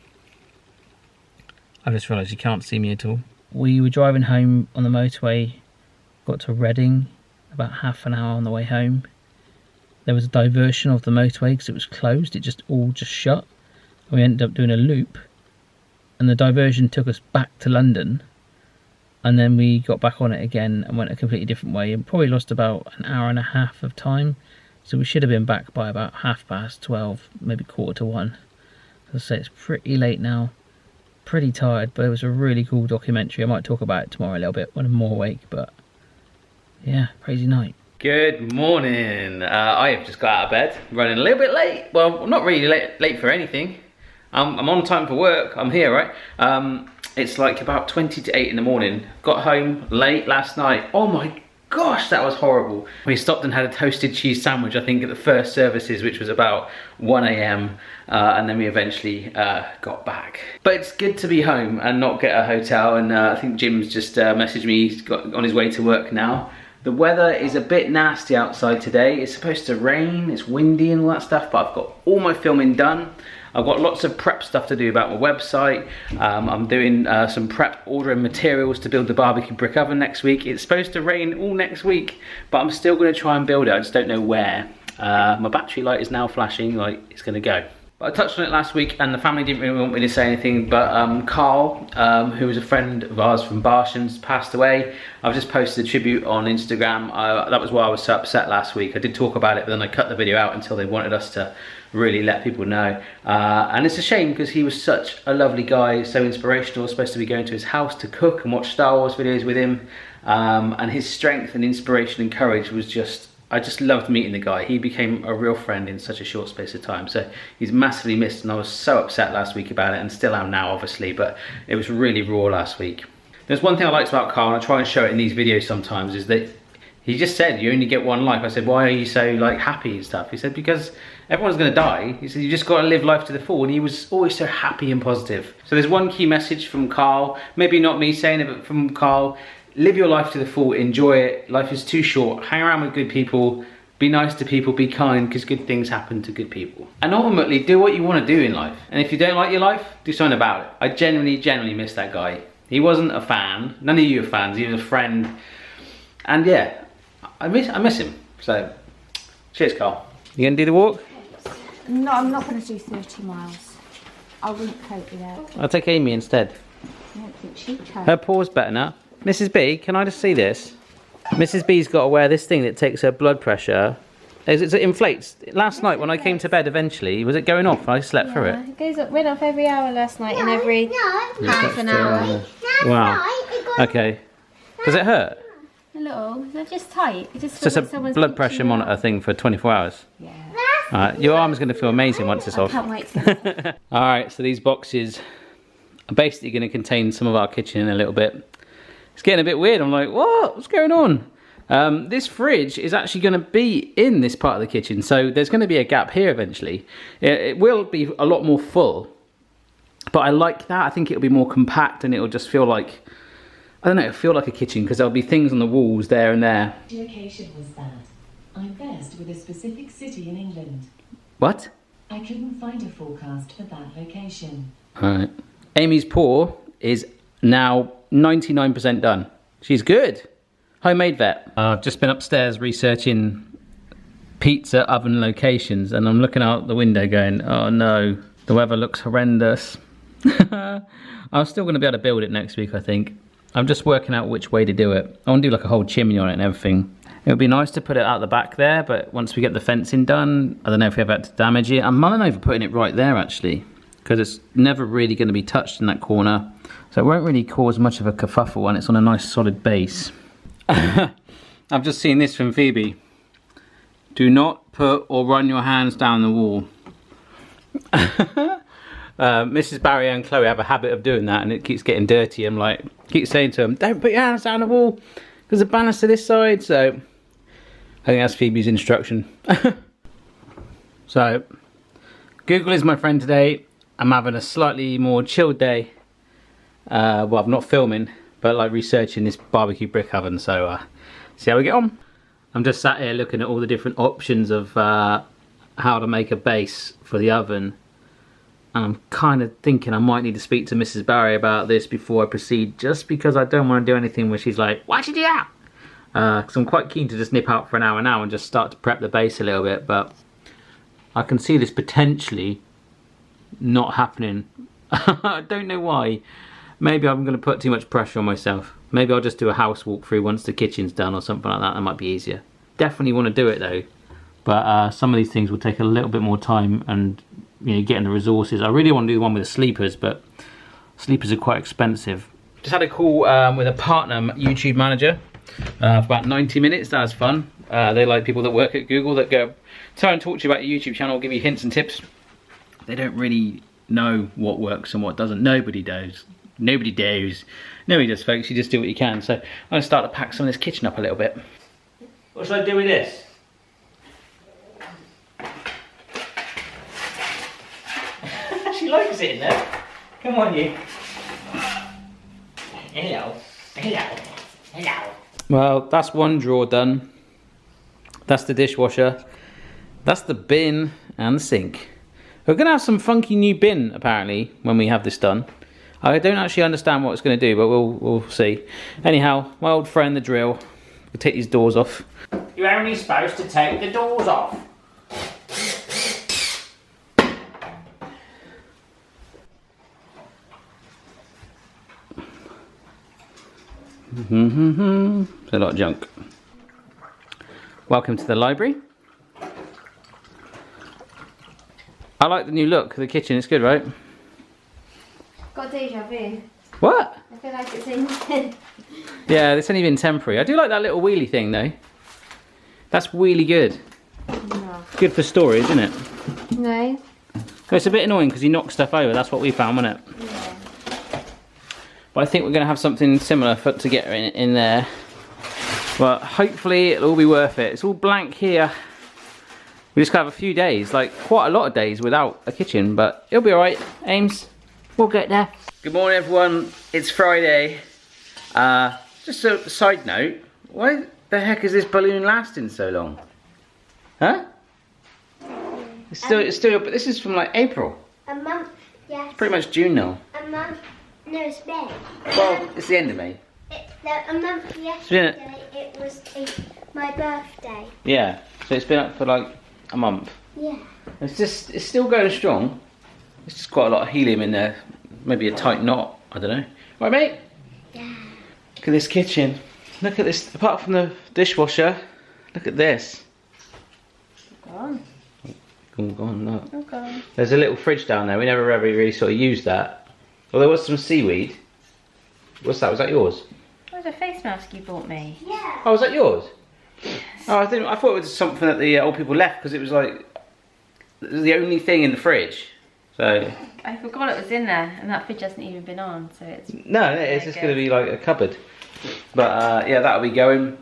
I just realised you can't see me at all. We were driving home on the motorway, got to Reading, about half an hour on the way home. There was a diversion of the motorway because it was closed, it just shut. And we ended up doing a loop, and the diversion took us back to London, and then we got back on it again and went a completely different way and probably lost about an hour and a half of time. So we should have been back by about 12:30, maybe 1:45. As I say, it's pretty late now. Pretty tired, but it was a really cool documentary. I might talk about it tomorrow a little bit when I'm more awake, but yeah, crazy night. Good morning. I have just got out of bed, running a little bit late. Well, not really late for anything. I'm on time for work. I'm here, right? It's like about 20 to 8 in the morning. Got home late last night. Oh my gosh, that was horrible. We stopped and had a toasted cheese sandwich, I think, at the first services, which was about 1 AM, and then we eventually got back. But it's good to be home and not get a hotel, and I think Jim's just messaged me. He's got on his way to work now. The weather is a bit nasty outside today. It's supposed to rain, it's windy and all that stuff, but I've got all my filming done. I've got lots of prep stuff to do about my website. I'm doing some prep, ordering materials to build the barbecue brick oven next week. It's supposed to rain all next week, but I'm still gonna try and build it. I just don't know where. My battery light is now flashing like it's gonna go. But I touched on it last week and the family didn't really want me to say anything, but Carl, who was a friend of ours from Barshams, passed away. I've just posted a tribute on Instagram. That was why I was so upset last week. I did talk about it, but then I cut the video out until they wanted us to really let people know. And it's a shame because he was such a lovely guy, so inspirational. I was supposed to be going to his house to cook and watch Star Wars videos with him. And his strength and inspiration and courage was just, I just loved meeting the guy. He became a real friend in such a short space of time. So he's massively missed, and I was so upset last week about it, and still am now obviously, but it was really raw last week. There's one thing I liked about Carl, and I try and show it in these videos sometimes, is that he just said, you only get one life. I said, why are you so like happy and stuff? He said, because everyone's gonna die. He said, you just gotta live life to the full. And he was always so happy and positive. So there's one key message from Carl, maybe not me saying it, but from Carl: live your life to the full, enjoy it. Life is too short. Hang around with good people, Be nice to people, be kind, because good things happen to good people. And ultimately, do what you want to do in life. And if you don't like your life, do something about it. I genuinely miss that guy. He wasn't a fan. None of you are fans. He was a friend. And yeah, I miss him. So, cheers, Carl. You gonna do the walk? No, I'm not going to do 30 miles. I wouldn't cope with that. I'll take Amy instead. I don't think she'd cope. Her paw's better now. Mrs. B, can I just see this? Mrs. B's got to wear this thing that takes her blood pressure. It inflates. Last night when I came to bed eventually, was it going off? I slept through it. It goes up, went off every hour last night and every half an hour. Wow. Okay. Does it hurt? A little. They're just tight. It just It's just a blood pressure monitor thing for 24 hours. Yeah. Your arm's going to feel amazing once it's off. I can't wait to get it. Alright, so these boxes are basically going to contain some of our kitchen in a little bit. It's getting a bit weird. I'm like, what? What's going on? This fridge is actually going to be in this part of the kitchen, so there's going to be a gap here eventually. It will be a lot more full, but I like that. I think it'll be more compact and it'll just feel like, I don't know, it'll feel like a kitchen because there'll be things on the walls there and there. Location was that. I'm best with a specific city in England. What? I couldn't find a forecast for that location. Alright. Amy's paw is now 99% done. She's good. Homemade vet. I've just been upstairs researching pizza oven locations and I'm looking out the window going, oh no, the weather looks horrendous. I'm still going to be able to build it next week, I think. I'm just working out which way to do it. I want to do like a whole chimney on it and everything. It would be nice to put it out the back there, but once we get the fencing done, I don't know if we ever had to damage it. I'm mulling over putting it right there actually, because it's never really going to be touched in that corner. So it won't really cause much of a kerfuffle and it's on a nice solid base. I've just seen this from Phoebe. Do not put or run your hands down the wall. Mrs. Barry and Chloe have a habit of doing that and it keeps getting dirty. I'm like, keep saying to them, don't put your hands down the wall. There's a banister this side, so I think that's Phoebe's instruction. So, Google is my friend today. I'm having a slightly more chilled day. Well, I'm not filming, but like researching this barbecue brick oven, so see how we get on. I'm just sat here looking at all the different options of how to make a base for the oven. And I'm kind of thinking I might need to speak to Mrs. Barry about this before I proceed, just because I don't want to do anything where she's like, why'd you do that? Because I'm quite keen to just nip out for an hour now and just start to prep the base a little bit, but I can see this potentially not happening. I don't know why. Maybe I'm going to put too much pressure on myself. Maybe I'll just do a house walkthrough once the kitchen's done or something like that. That might be easier. Definitely want to do it though. But some of these things will take a little bit more time and, you know, getting the resources. I really want to do the one with the sleepers, but sleepers are quite expensive. Just had a call with a partner YouTube manager for about 90 minutes. That was fun. They like people that work at Google that go try and talk to you about your YouTube channel, give you hints and tips. They don't really know what works and what doesn't. Nobody does. Nobody does. Nobody does, folks. You just do what you can. So I'm going to start to pack some of this kitchen up a little bit. What should I do with this? She likes it in there. Come on, you. Hello. Hello. Hello. Well, that's one drawer done. That's the dishwasher. That's the bin and the sink. We're going to have some funky new bin, apparently, when we have this done. I don't actually understand what it's going to do, but we'll see. Anyhow, my old friend, the drill. We'll take these doors off. You're only supposed to take the doors off. It's a lot of junk. Welcome to the library. I like the new look of the kitchen. It's good, right? Got deja vu. What? I feel like it's in. Yeah, it's only been temporary. I do like that little wheelie thing though. That's really good. No. Good for storage, isn't it? No. It's a bit annoying because you knock stuff over. That's what we found, wasn't it? Yeah. But I think we're going to have something similar to get in there. But hopefully it'll all be worth it. It's all blank here. We just got to have a few days, like quite a lot of days without a kitchen, but it'll be alright, Ames. We'll get there. Good morning, everyone. It's Friday. Just a side note, why the heck is this balloon lasting so long? Huh? It's still, but this is from like April. A month, yes. It's pretty much June now. A month, no, it's May. Well, it's the end of May. A month yesterday, it was my birthday. Yeah, so it's been up for like a month. Yeah. It's still going strong. It's just quite a lot of helium in there. Maybe a tight knot, I don't know. Right, mate? Yeah. Look at this kitchen. Look at this, apart from the dishwasher, look at this. Gone. Gone, look. Okay. There's a little fridge down there. We never ever really sort of used that. Well, there was some seaweed. What's that? Was that yours? What was a face mask you bought me? Yeah. Oh, was that yours? Oh, I thought it was something that the old people left because it was like the only thing in the fridge. So I forgot it was in there, and that fridge hasn't even been on, so it's... no, it's just going to be like a cupboard. But yeah, that'll be going,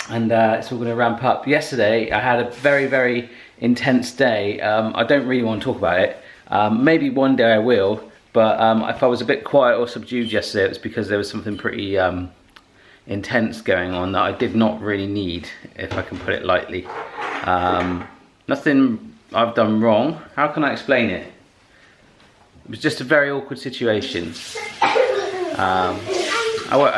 and it's all going to ramp up. Yesterday, I had a very, very intense day. I don't really want to talk about it. Maybe one day I will, but if I was a bit quiet or subdued yesterday, it was because there was something pretty intense going on that I did not really need, if I can put it lightly. Nothing I've done wrong. How can I explain it? It was just a very awkward situation. I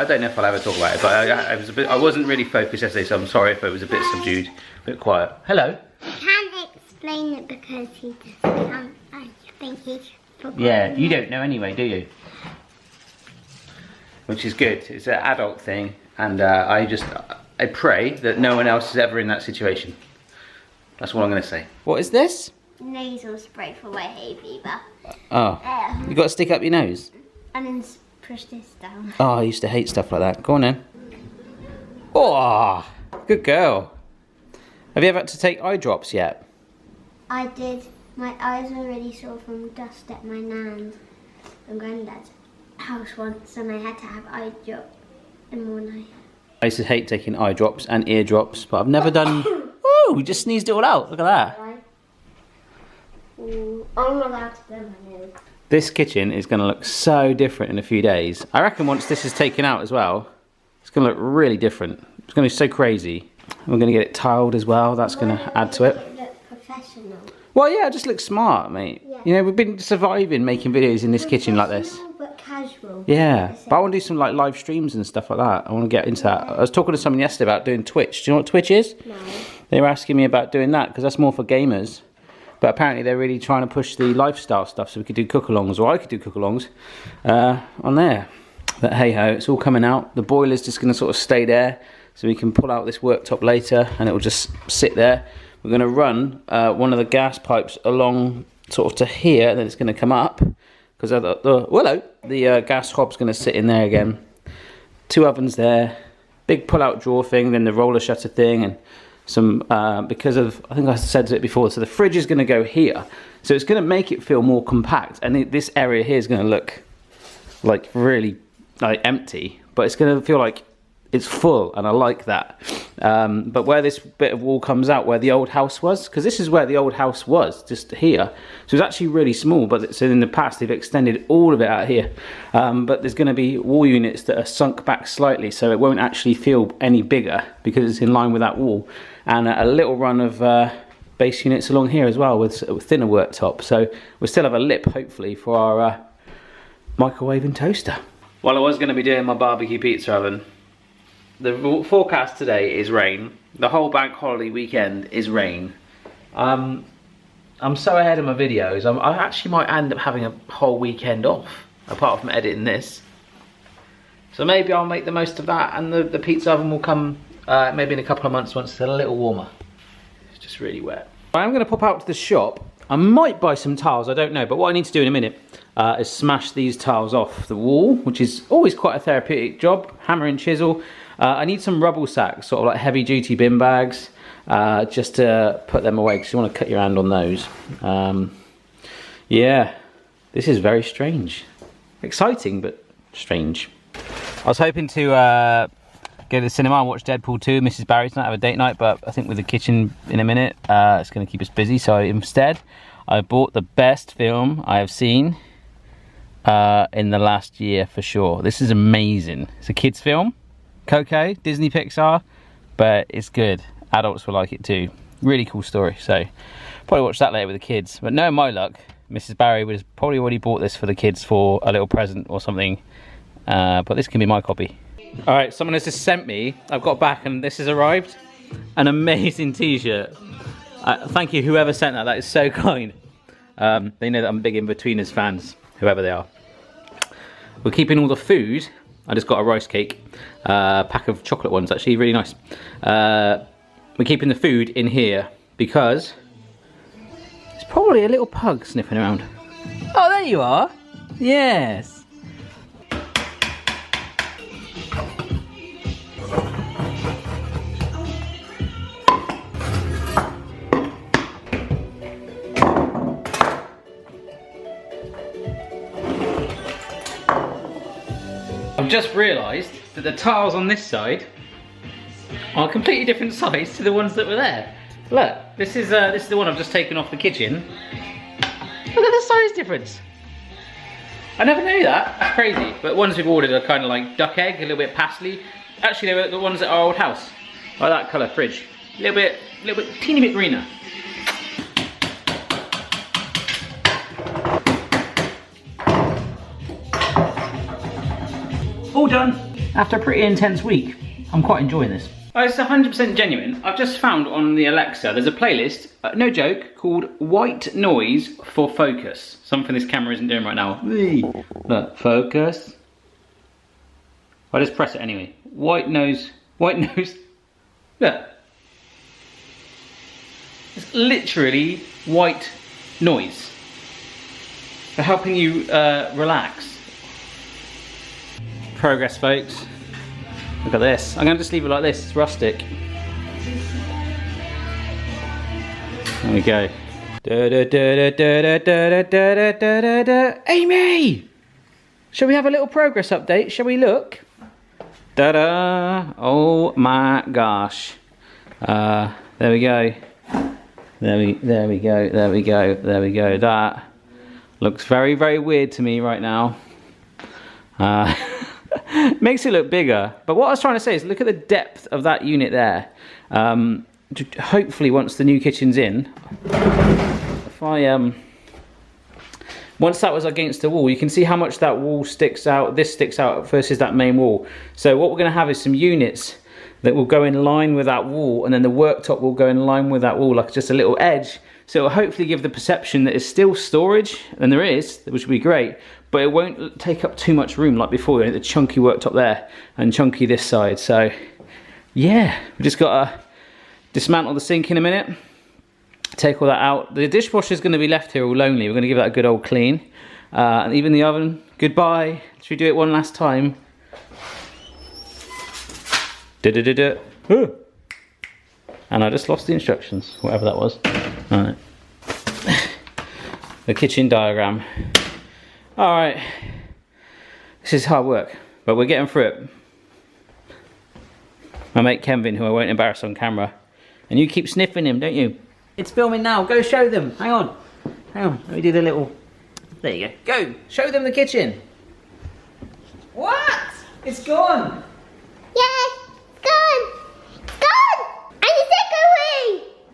don't know if I'll ever talk about it, but I wasn't really focused yesterday, so I'm sorry if it was a bit subdued, a bit quiet. Hello. I can't explain it because he just can't. I think he's forgotten. Yeah, you don't know anyway, do you? Which is good. It's an adult thing, and I pray that no one else is ever in that situation. That's what I'm going to say. What is this? Nasal spray for my hay fever. Oh, you got to stick up your nose? And then push this down. Oh, I used to hate stuff like that. Go on then. Oh, good girl. Have you ever had to take eye drops yet? I did. My eyes were really sore from dust at my nan's and granddad's house once, and I had to have eye drop in one eye. I used to hate taking eye drops and ear drops, but I've never done... Oh, we just sneezed it all out. Look at that. I'm not allowed to blow my nose. This kitchen is going to look so different in a few days. I reckon once this is taken out as well, it's going to look really different. It's going to be so crazy. We're going to get it tiled as well. That's going to add to it. It look professional. Well, yeah, it just looks smart, mate. Yeah. You know, we've been surviving making videos in this kitchen like this. Professional but casual. Yeah, but I want to do some like live streams and stuff like that. I want to get into that. I was talking to someone yesterday about doing Twitch. Do you know what Twitch is? No. They were asking me about doing that because that's more for gamers. But apparently they're really trying to push the lifestyle stuff, so we could do cook-alongs, or I could do cook-alongs on there. But hey-ho, it's all coming out. The boiler's just going to sort of stay there, so we can pull out this worktop later, and it will just sit there. We're going to run one of the gas pipes along sort of to here, and then it's going to come up, because the gas hob's going to sit in there again. 2 ovens there, big pull-out drawer thing, then the roller shutter thing, and some because of, I think I said it before, so the fridge is going to go here, so it's going to make it feel more compact, and this area here is going to look like really like empty, but it's going to feel like it's full, and I like that. But where this bit of wall comes out, where the old house was, because this is where the old house was, just here, so it's actually really small, but so in the past they've extended all of it out here, but there's going to be wall units that are sunk back slightly, so it won't actually feel any bigger because it's in line with that wall, and a little run of base units along here as well with thinner worktop, so we'll still have a lip hopefully for our microwave and toaster. Well, I was going to be doing my barbecue pizza oven. The forecast today is rain. The whole bank holiday weekend is rain. I'm so ahead of my videos. I actually might end up having a whole weekend off, apart from editing this. So maybe I'll make the most of that, and the pizza oven will come maybe in a couple of months once it's a little warmer. It's just really wet. I'm going to pop out to the shop. I might buy some tiles, I don't know, but what I need to do in a minute is smash these tiles off the wall, which is always quite a therapeutic job. Hammer and chisel. I need some rubble sacks, sort of like heavy duty bin bags, just to put them away, because you want to cut your hand on those. Yeah, this is very strange. Exciting, but strange. I was hoping to go to the cinema and watch Deadpool 2. Mrs. Barry's tonight, have a date night, but I think with the kitchen in a minute, it's going to keep us busy. So instead, I bought the best film I have seen in the last year for sure. This is amazing. It's a kids film. Coco, Disney Pixar, but it's good. Adults will like it too. Really cool story. So probably watch that later with the kids. But knowing my luck, Mrs. Barry would have probably already bought this for the kids for a little present or something. But this can be my copy. All right, someone has just sent me. I've got back and this has arrived. An amazing t-shirt. Thank you, whoever sent that. That is so kind. They know that I'm big In-Betweeners fans, whoever they are. We're keeping all the food. I just got a rice cake, pack of chocolate ones, actually, really nice. We're keeping the food in here because there's probably a little pug sniffing around. Oh, there you are. Yes. I've just realised that the tiles on this side are a completely different size to the ones that were there. Look, this is the one I've just taken off the kitchen. Look at the size difference. I never knew that. That's crazy. But ones we've ordered are kind of like duck egg, a little bit pastel-y. Actually, they were the ones at our old house. Like that colour fridge. A little bit, teeny bit greener. All done. After a pretty intense week, I'm quite enjoying this. It's 100% genuine. I've just found on the Alexa, there's a playlist, no joke, called White Noise for Focus. Something this camera isn't doing right now. Look, focus. I just press it anyway. White noise. Look. It's literally white noise. For helping you relax. Progress, folks. Look at this. I'm going to just leave it like this. It's rustic. There we go. Amy! Shall we have a little progress update? Shall we look? Da-da! Oh my gosh. There we go. There we go. That looks very, very weird to me right now. Makes it look bigger, but what I was trying to say is look at the depth of that unit there. Hopefully once the new kitchen's in, if I once that was against the wall, you can see how much that wall sticks out, this sticks out versus that main wall. So what we're going to have is some units that will go in line with that wall, and then the worktop will go in line with that wall, like just a little edge. So it will hopefully give the perception that it's still storage, and there is, which would be great, but it won't take up too much room like before. The chunky worktop there and chunky this side. So yeah, we just got to dismantle the sink in a minute, take all that out. The dishwasher is going to be left here all lonely. We're going to give that a good old clean, and even the oven. Goodbye. Should we do it one last time? And I just lost the instructions, whatever that was. Alright. The kitchen diagram. Alright. This is hard work, but we're getting through it. My mate Kevin, who I won't embarrass on camera. And you keep sniffing him, don't you? It's filming now. Go show them. Hang on. Let me do the little... There you go. Go. Show them the kitchen. What? It's gone.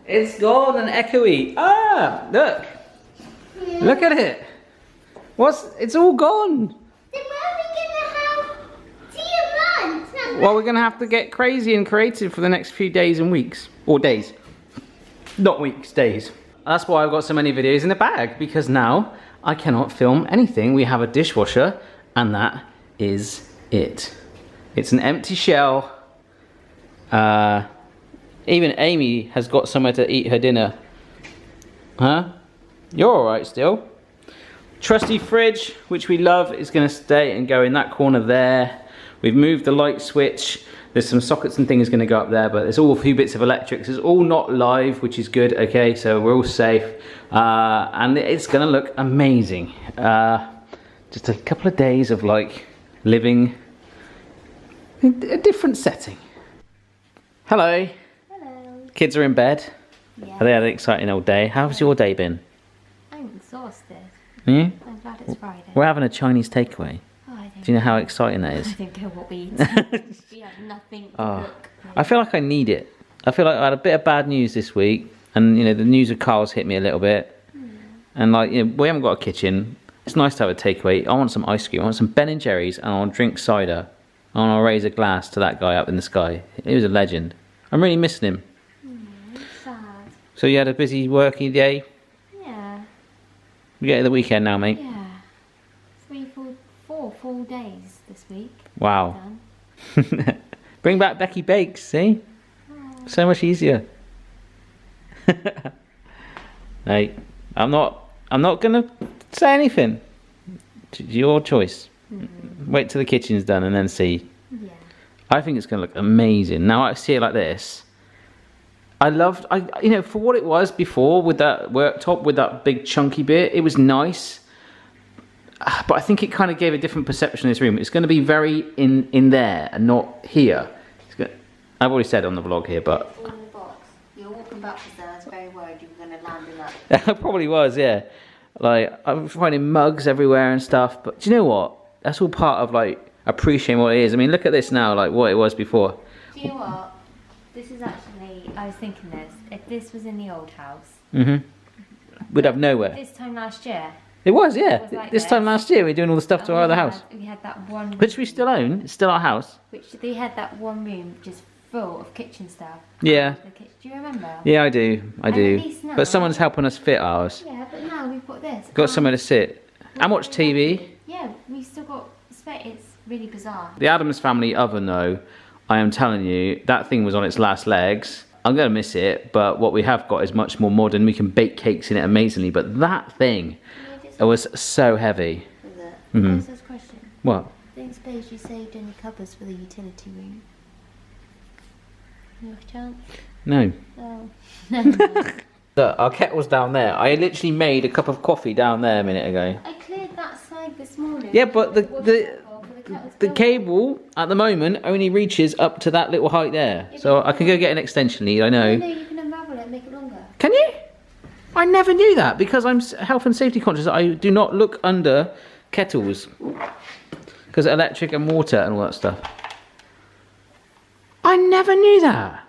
It's gone and echoey. Ah, look. Yeah. Look at it. It's all gone. Then where are we going to have tea and lunch? Well, we're going to have to get crazy and creative for the next few days and weeks. Or days. Not weeks, days. That's why I've got so many videos in the bag, because now I cannot film anything. We have a dishwasher, and that is it. It's an empty shell. Even Amy has got somewhere to eat her dinner. Huh? You're alright still. Trusty fridge, which we love, is going to stay and go in that corner there. We've moved the light switch. There's some sockets and things going to go up there, but there's all a few bits of electrics. It's all not live, which is good. Okay, so we're all safe. And it's going to look amazing. Just a couple of days of like living in a different setting. Hello. Kids are in bed. Yeah. They had an exciting old day. How's your day been? I'm exhausted. Yeah? I'm glad it's Friday. We're having a Chinese takeaway. Oh, do you know how exciting that is? I don't know what we eat. We have nothing to cook. I feel like I need it. I feel like I had a bit of bad news this week. And you know, the news of Carl's hit me a little bit. And like, you know, we haven't got a kitchen. It's nice to have a takeaway. I want some ice cream. I want some Ben & Jerry's, and I want to drink cider. I want to raise a glass to that guy up in the sky. He was a legend. I'm really missing him. Sad. So you had a busy working day? Yeah. We get to the weekend now, mate. Yeah. 4 full days this week. Wow. Done. Bring back Becky Bakes, see? So much easier. Hey, I'm not gonna say anything. It's your choice. Wait till the kitchen's done and then see. Yeah. I think it's gonna look amazing. Now I see it like this. You know, for what it was before with that worktop, with that big chunky bit, it was nice. But I think it kind of gave a different perception of this room. It's going to be very in there and not here. I've already said on the vlog here, but... All in the box. You're walking backwards there, I was very worried you were going to land in that. I probably was, yeah. Like, I'm finding mugs everywhere and stuff, but do you know what? That's all part of, like, appreciating what it is. I mean, look at this now, like, what it was before. Do you know what? This is actually, I was thinking this, if this was in the old house. We'd have nowhere. This time last year. It was, yeah. It was like this time last year, we were doing all the stuff to our other house. We had that one room. Which we still own. It's still our house. Which they had that one room just full of kitchen stuff. Yeah. Do you remember? Yeah, I do. I And do. at least now- But someone's helping us fit ours. Yeah, but now we've got this. Got somewhere to sit. And watch TV. Yeah, we've still got space. It's really bizarre. The Addams family oven, though, I am telling you, that thing was on its last legs. I'm going to miss it, but what we have got is much more modern. We can bake cakes in it amazingly, but that thing, it was so heavy. Is it? Mhm. What's this question? What? Don't suppose you saved any cupboards for the utility room? No chance? No. Oh. Look, our kettle's down there. I literally made a cup of coffee down there a minute ago. I cleared that side this morning. Yeah, but the kettle to go cable at the moment only reaches up to that little height there. So I can go get an extension lead, I know. No, you can unravel it and make it longer. Can you? I never knew that because I'm health and safety conscious. I do not look under kettles because of electric and water and all that stuff. I never knew that.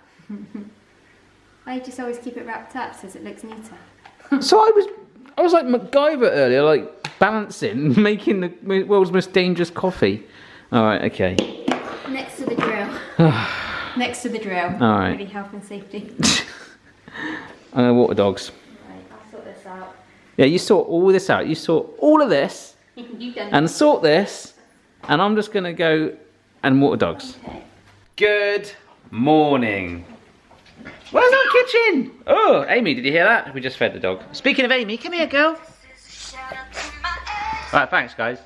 I just always keep it wrapped up so it looks neater. So I was like MacGyver earlier, like balancing, making the world's most dangerous coffee. All right, okay. Next to the drill. Next to the drill. All right. Really health and safety. I'm gonna walk the dogs. Right, I'll sort this out. Yeah, you sort all this out. You sort all of this You've done and sort this, and I'm just gonna go and walk the dogs. Okay. Good morning. Where's our kitchen? Oh, Amy, did you hear that? We just fed the dog. Speaking of Amy, come here, girl. Right, thanks, guys.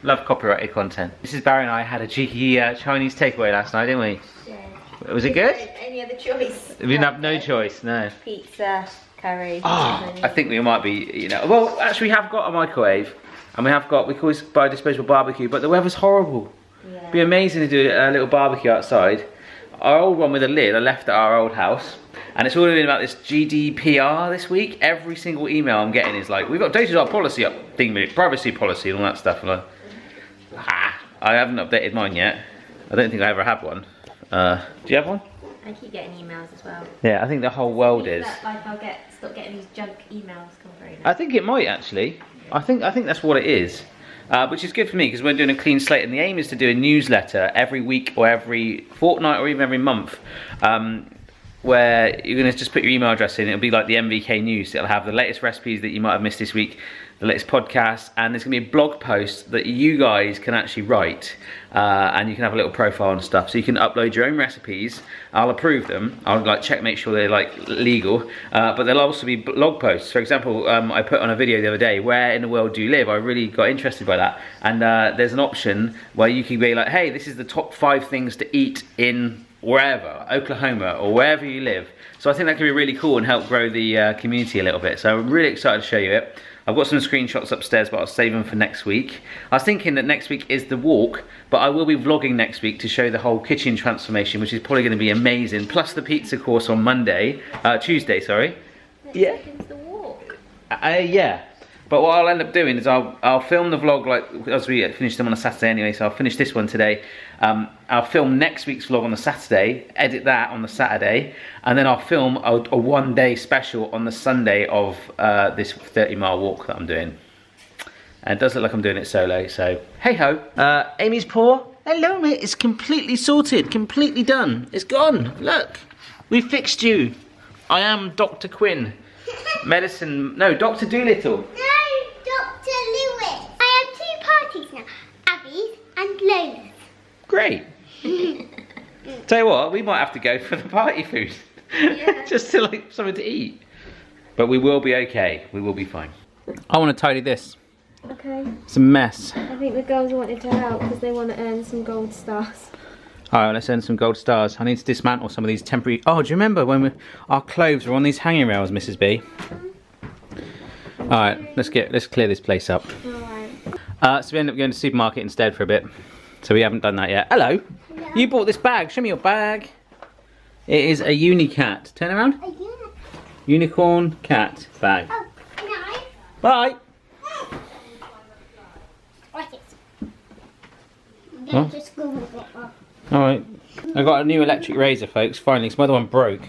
Love copyrighted content. Mrs. Barry and I had a cheeky Chinese takeaway last night, didn't we? Yeah. Was it good? Any other choice? We didn't have no choice, no. Pizza, curry. Oh, I think we might be, you know. Well, actually, we have got a microwave, and we can always buy a disposable barbecue, but the weather's horrible. Yeah. It'd be amazing to do a little barbecue outside. Our old one with a lid, I left at our old house, and it's all been about this GDPR this week. Every single email I'm getting is like, we've updated our policy privacy policy and all that stuff. And I haven't updated mine yet. I don't think I ever had one. Do you have one? I keep getting emails as well. Yeah, I think the whole world is. Like I'll stop getting these junk emails come through. I think it might actually. I think that's what it is. Which is good for me because we're doing a clean slate, and the aim is to do a newsletter every week or every fortnight or even every month, where you're going to just put your email address in. It'll be like the MVK news. It'll have the latest recipes that you might have missed this week, the latest podcast, and there's going to be a blog post that you guys can actually write, and you can have a little profile and stuff. So you can upload your own recipes. I'll approve them. I'll make sure they're like legal, but there'll also be blog posts. For example, I put on a video the other day, where in the world do you live? I really got interested by that, and there's an option where you can be like, hey, this is the top 5 things to eat in wherever, Oklahoma or wherever you live. So I think that can be really cool and help grow the community a little bit. So I'm really excited to show you it. I've got some screenshots upstairs, but I'll save them for next week. I was thinking that next week is the walk, but I will be vlogging next week to show the whole kitchen transformation, which is probably going to be amazing. Plus the pizza course on Tuesday, sorry. Yeah. The walk. Yeah. But what I'll end up doing is I'll film the vlog like as we finish them on a Saturday anyway. So I'll finish this one today. I'll film next week's vlog on the Saturday, edit that on the Saturday, and then I'll film a 1-day special on the Sunday of this 30-mile walk that I'm doing. And it does look like I'm doing it solo, so hey ho. Amy's paw. Hello mate, it's completely sorted, completely done. It's gone, look. We fixed you. I am Dr. Quinn. Medicine, no, Dr. Doolittle. No, Dr. Lewis. I have 2 parties now, Abby's and Lola's. Great. Tell you what, we might have to go for the party food. Yeah. Just to like something to eat. But we will be okay, we will be fine. I want to tidy this. Okay. It's a mess. I think the girls wanted to help because they want to earn some gold stars. Alright, let's earn some gold stars. I need to dismantle some of these temporary... Oh, do you remember when our clothes were on these hanging rails, Mrs. B? Alright, let's clear this place up. Alright. So we end up going to the supermarket instead for a bit. So we haven't done that yet. Hello! Yeah. You bought this bag. Show me your bag. It is a unicat. Turn around. A unit. Unicorn cat bag. Oh, no. Bye! What is? Huh? Just go with it. Alright. I got a new electric razor, folks, finally, because my other one broke.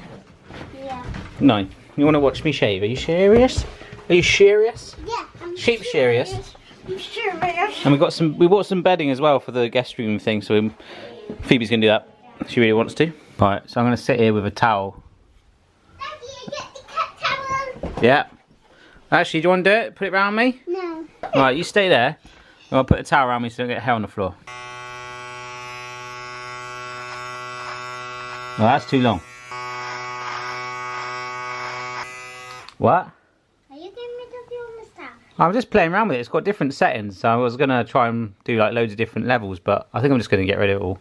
Yeah. No. You want to watch me shave? Are you serious? Are you serious? Yeah. I'm Sheep serious. I'm serious. And we bought some bedding as well for the guest room thing, so Phoebe's going to do that. She really wants to. Right, so I'm going to sit here with a towel. Daddy, get the cat towel. Yeah. Actually, do you want to do it? Put it round me? No. Right, you stay there. I'll put a towel around me so I don't get hair on the floor. Well, that's too long. What? Are you getting rid of your moustache? I'm just playing around with it. It's got different settings. So I was going to try and do like loads of different levels, but I think I'm just going to get rid of it all.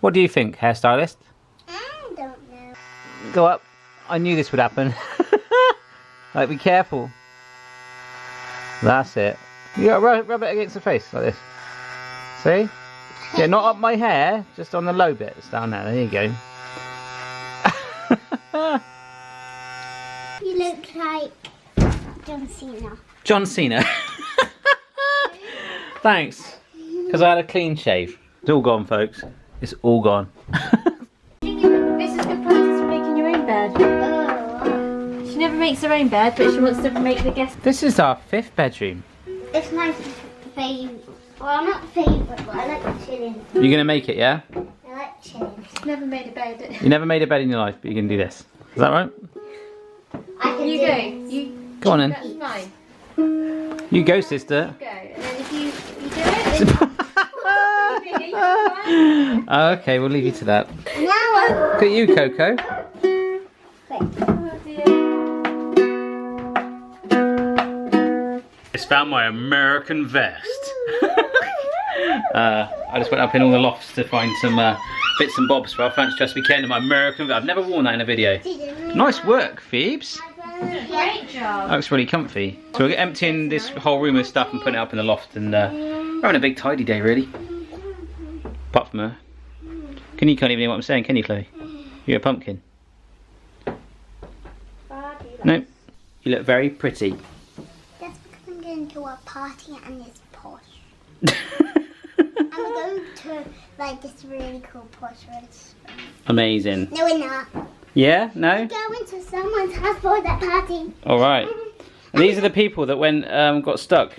What do you think, hairstylist? I don't know. Go up. I knew this would happen. Like, be careful. That's it. You got to rub it against the face like this. See? Yeah, not up my hair, just on the low bits down there. There you go. You look like John Cena. John Cena. Thanks. Because I had a clean shave. It's all gone, folks. It's all gone. This is good practice for making your own bed. She never makes her own bed, but she wants to make the guest. This is our 5th bedroom. It's my favourite. Well, not favourite, but I like chilling. You're going to make it, yeah? I like chilling. Never made a bed. You never made a bed in your life, but you can do this. Is that right? I can You do go. this. You. Go on then. That's fine. You go, sister. Go. And then if you do it, then Okay, we'll leave you to that. Now Look at you, Coco. Just found my American vest. I just went up in all the lofts to find some bits and bobs for our fancy dress weekend and my American vest. I've never worn that in a video. Nice work, Phoebes. great job. That looks really comfy. So we're emptying this whole room of stuff and putting it up in the loft, and we're having a big tidy day, really. Apart from her. You can't even hear what I'm saying, can you, Chloe? You're a pumpkin. No, you look very pretty. that's because I'm going to a party and it's posh. I'm going to like this really cool posh restaurant. Amazing. No, we're not. Yeah? No? Going to someone's house for that party. Alright. And these are the people that went got stuck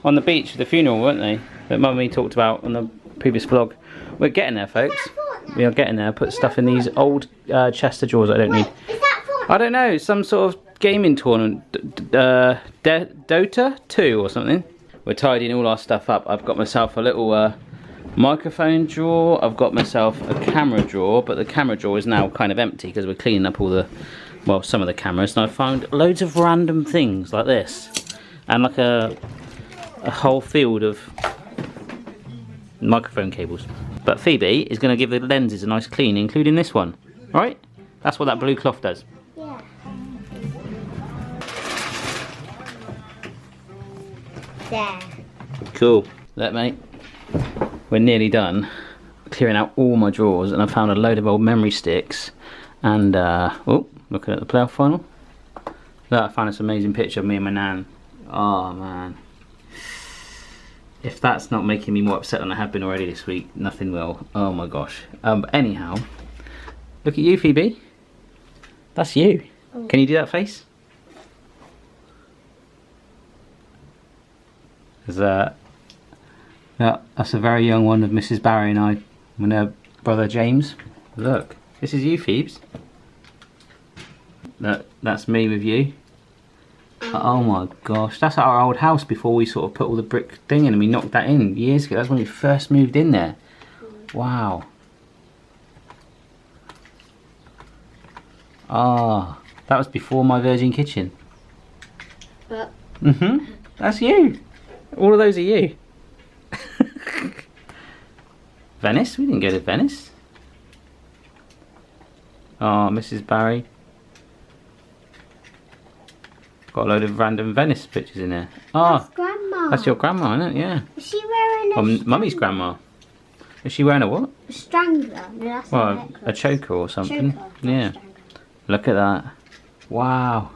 on the beach at the funeral, weren't they? That Mummy talked about on the previous vlog. We're getting there, folks. We are getting there. Put stuff in these old chest of drawers I don't need. Is that for? I don't know, some sort of gaming tournament. Dota 2 or something. We're tidying all our stuff up. I've got myself a little microphone drawer. I've got myself a camera drawer, but the camera drawer is now kind of empty because we're cleaning up all the, well, some of the cameras. And I found loads of random things like this. And like a whole field of microphone cables. But Phoebe is going to give the lenses a nice clean, including this one. Right? That's what that blue cloth does. Yeah. There. Cool. Look, mate. We're nearly done clearing out all my drawers, and I found a load of old memory sticks. And, oh, looking at the playoff final. Look, I found this amazing picture of me and my nan. Oh man. If that's not making me more upset than I have been already this week, nothing will. Oh my gosh. Anyhow, look at you, Phoebe. That's you. Oh. Can you do that face? Yeah, that's a very young one of Mrs. Barry and I, and her brother James. Look, this is you, Phoebes. That's me with you. Oh my gosh, that's our old house before we sort of put all the brick thing in and we knocked that in years ago. That's when we first moved in there. Wow. Ah, that was before my virgin kitchen. But That's you. All of those are you. Venice? We didn't go to Venice. Oh, Mrs. Barry. Got a load of random Venice pictures in there. Oh, that's Grandma. that's your grandma, isn't it? Yeah. Is she wearing a Mummy's grandma. Is she wearing a what? strangler? No, that's a Well, necklace. a choker or something. Choker, not Yeah. strangler. Look at that. Wow.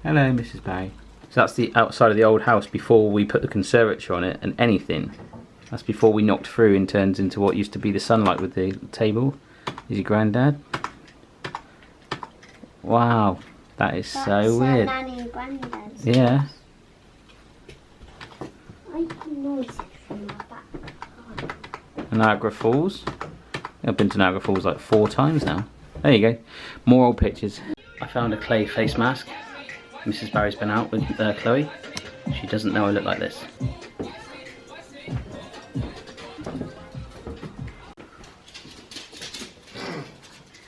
Hello, Mrs. Barry. So that's the outside of the old house before we put the conservatory on it and anything. That's before we knocked through and turned into what used to be the sunlight with the table. Is your granddad? Wow. That is so weird. Nanny and Granddad's. Yeah. I can noise it from my back. Niagara Falls. I've been to Niagara Falls like 4 times now. There you go. More old pictures. I found a clay face mask. Mrs. Barry's been out with Chloe. She doesn't know I look like this.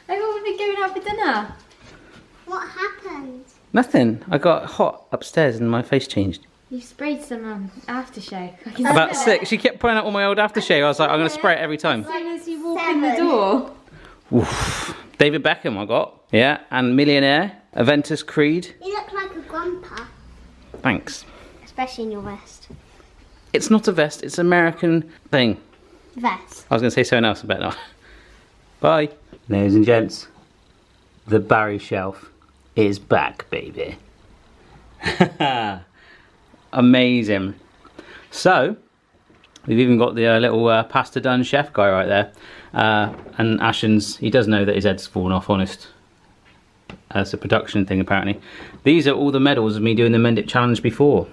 I thought we'd be going out for dinner. What happened? Nothing. I got hot upstairs and my face changed. You sprayed some aftershave. I can About smell it. 6. She kept pulling out all my old aftershave. I was like, I'm going to spray it every time. As soon as you walk in the door. Oof. David Beckham I got. Yeah. And Millionaire. Aventus Creed. You look like a grandpa. Thanks. Especially in your vest. It's not a vest. It's an American thing. Vest. I was going to say something else. I bet not. Bye. Ladies and gents. The Barry shelf is back, baby. Amazing. So, we've even got the little pasta done chef guy right there. And Ashen's, he does know that his head's fallen off, honest. It's a production thing, apparently. These are all the medals of me doing the Mend It Challenge before.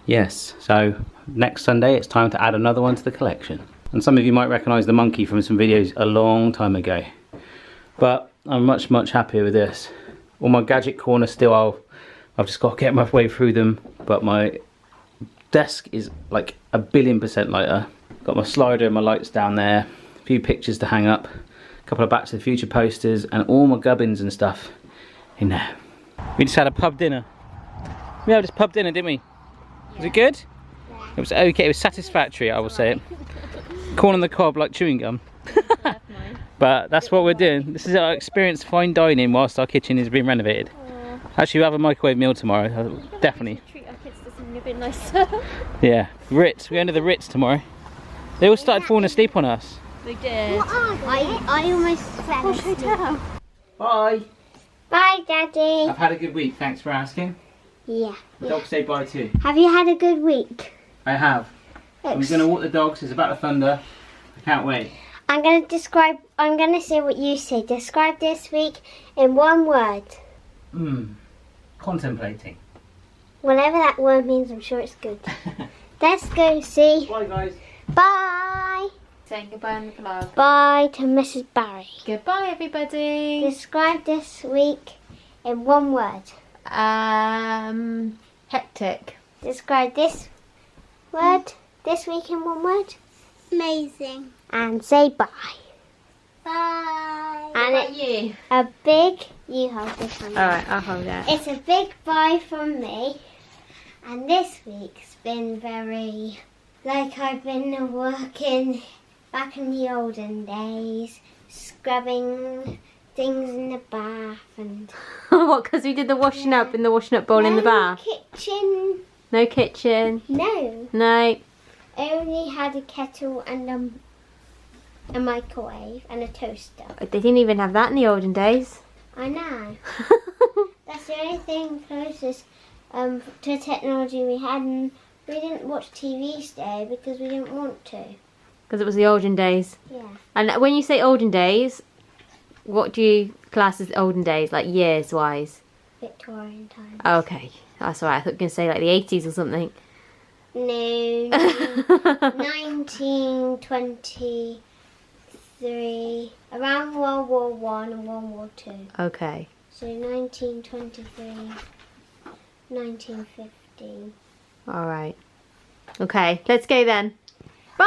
Yes, so next Sunday it's time to add another one to the collection. And some of you might recognise the monkey from some videos a long time ago. But I'm much, much happier with this. All my gadget corners still, I've just got to get my way through them. But my desk is like 1,000,000,000% lighter. Got my slider and my lights down there. A few pictures to hang up. A couple of Back to the Future posters. And all my gubbins and stuff in there. We just had a pub dinner. We had this pub dinner, didn't we? Was it good? Yeah. It was okay. It was satisfactory, I will say it. Corn on the cob like chewing gum. But that's what we're doing. This is our experience fine dining whilst our kitchen is being renovated. Actually, we'll have a microwave meal tomorrow. Definitely. Treat our kids to something a bit nicer. Yeah. Ritz. We're going to the Ritz tomorrow. They all started falling asleep on us. We did. I almost fell asleep. Bye. Bye, Daddy. I've had a good week. Thanks for asking. Yeah. The dogs say bye too. Have you had a good week? I have. I'm going to walk the dogs. It's about to thunder. I can't wait. I'm going to say what you say. Describe this week in one word. Contemplating. Whatever that word means, I'm sure it's good. Let's go see. Bye guys. Bye. Saying goodbye on the vlog. Bye to Mrs. Barry. Goodbye, everybody. Describe this week in one word. Hectic. Describe this this week in one word. Amazing. And say bye. Bye. And What about you? a big, you hold this one. Alright, I'll hold it. It's a big bye from me. And this week's been very, like I've been working back in the olden days, scrubbing things in the bath and... What, because we did the washing up in the washing up bowl in the bath? kitchen. No kitchen. No. No. I only had a kettle and a microwave and a toaster. They didn't even have that in the olden days. I know. That's the only thing closest to technology we had, and we didn't watch TV today because we didn't want to. Because it was the olden days. Yeah. And when you say olden days, what do you class as olden days, like years wise? Victorian times. Okay, that's alright. I thought you were going to say like the 80s or something. No, 1923, around World War One and World War Two. Okay. So 1923, 1915. Alright. Okay, let's go then. Bye!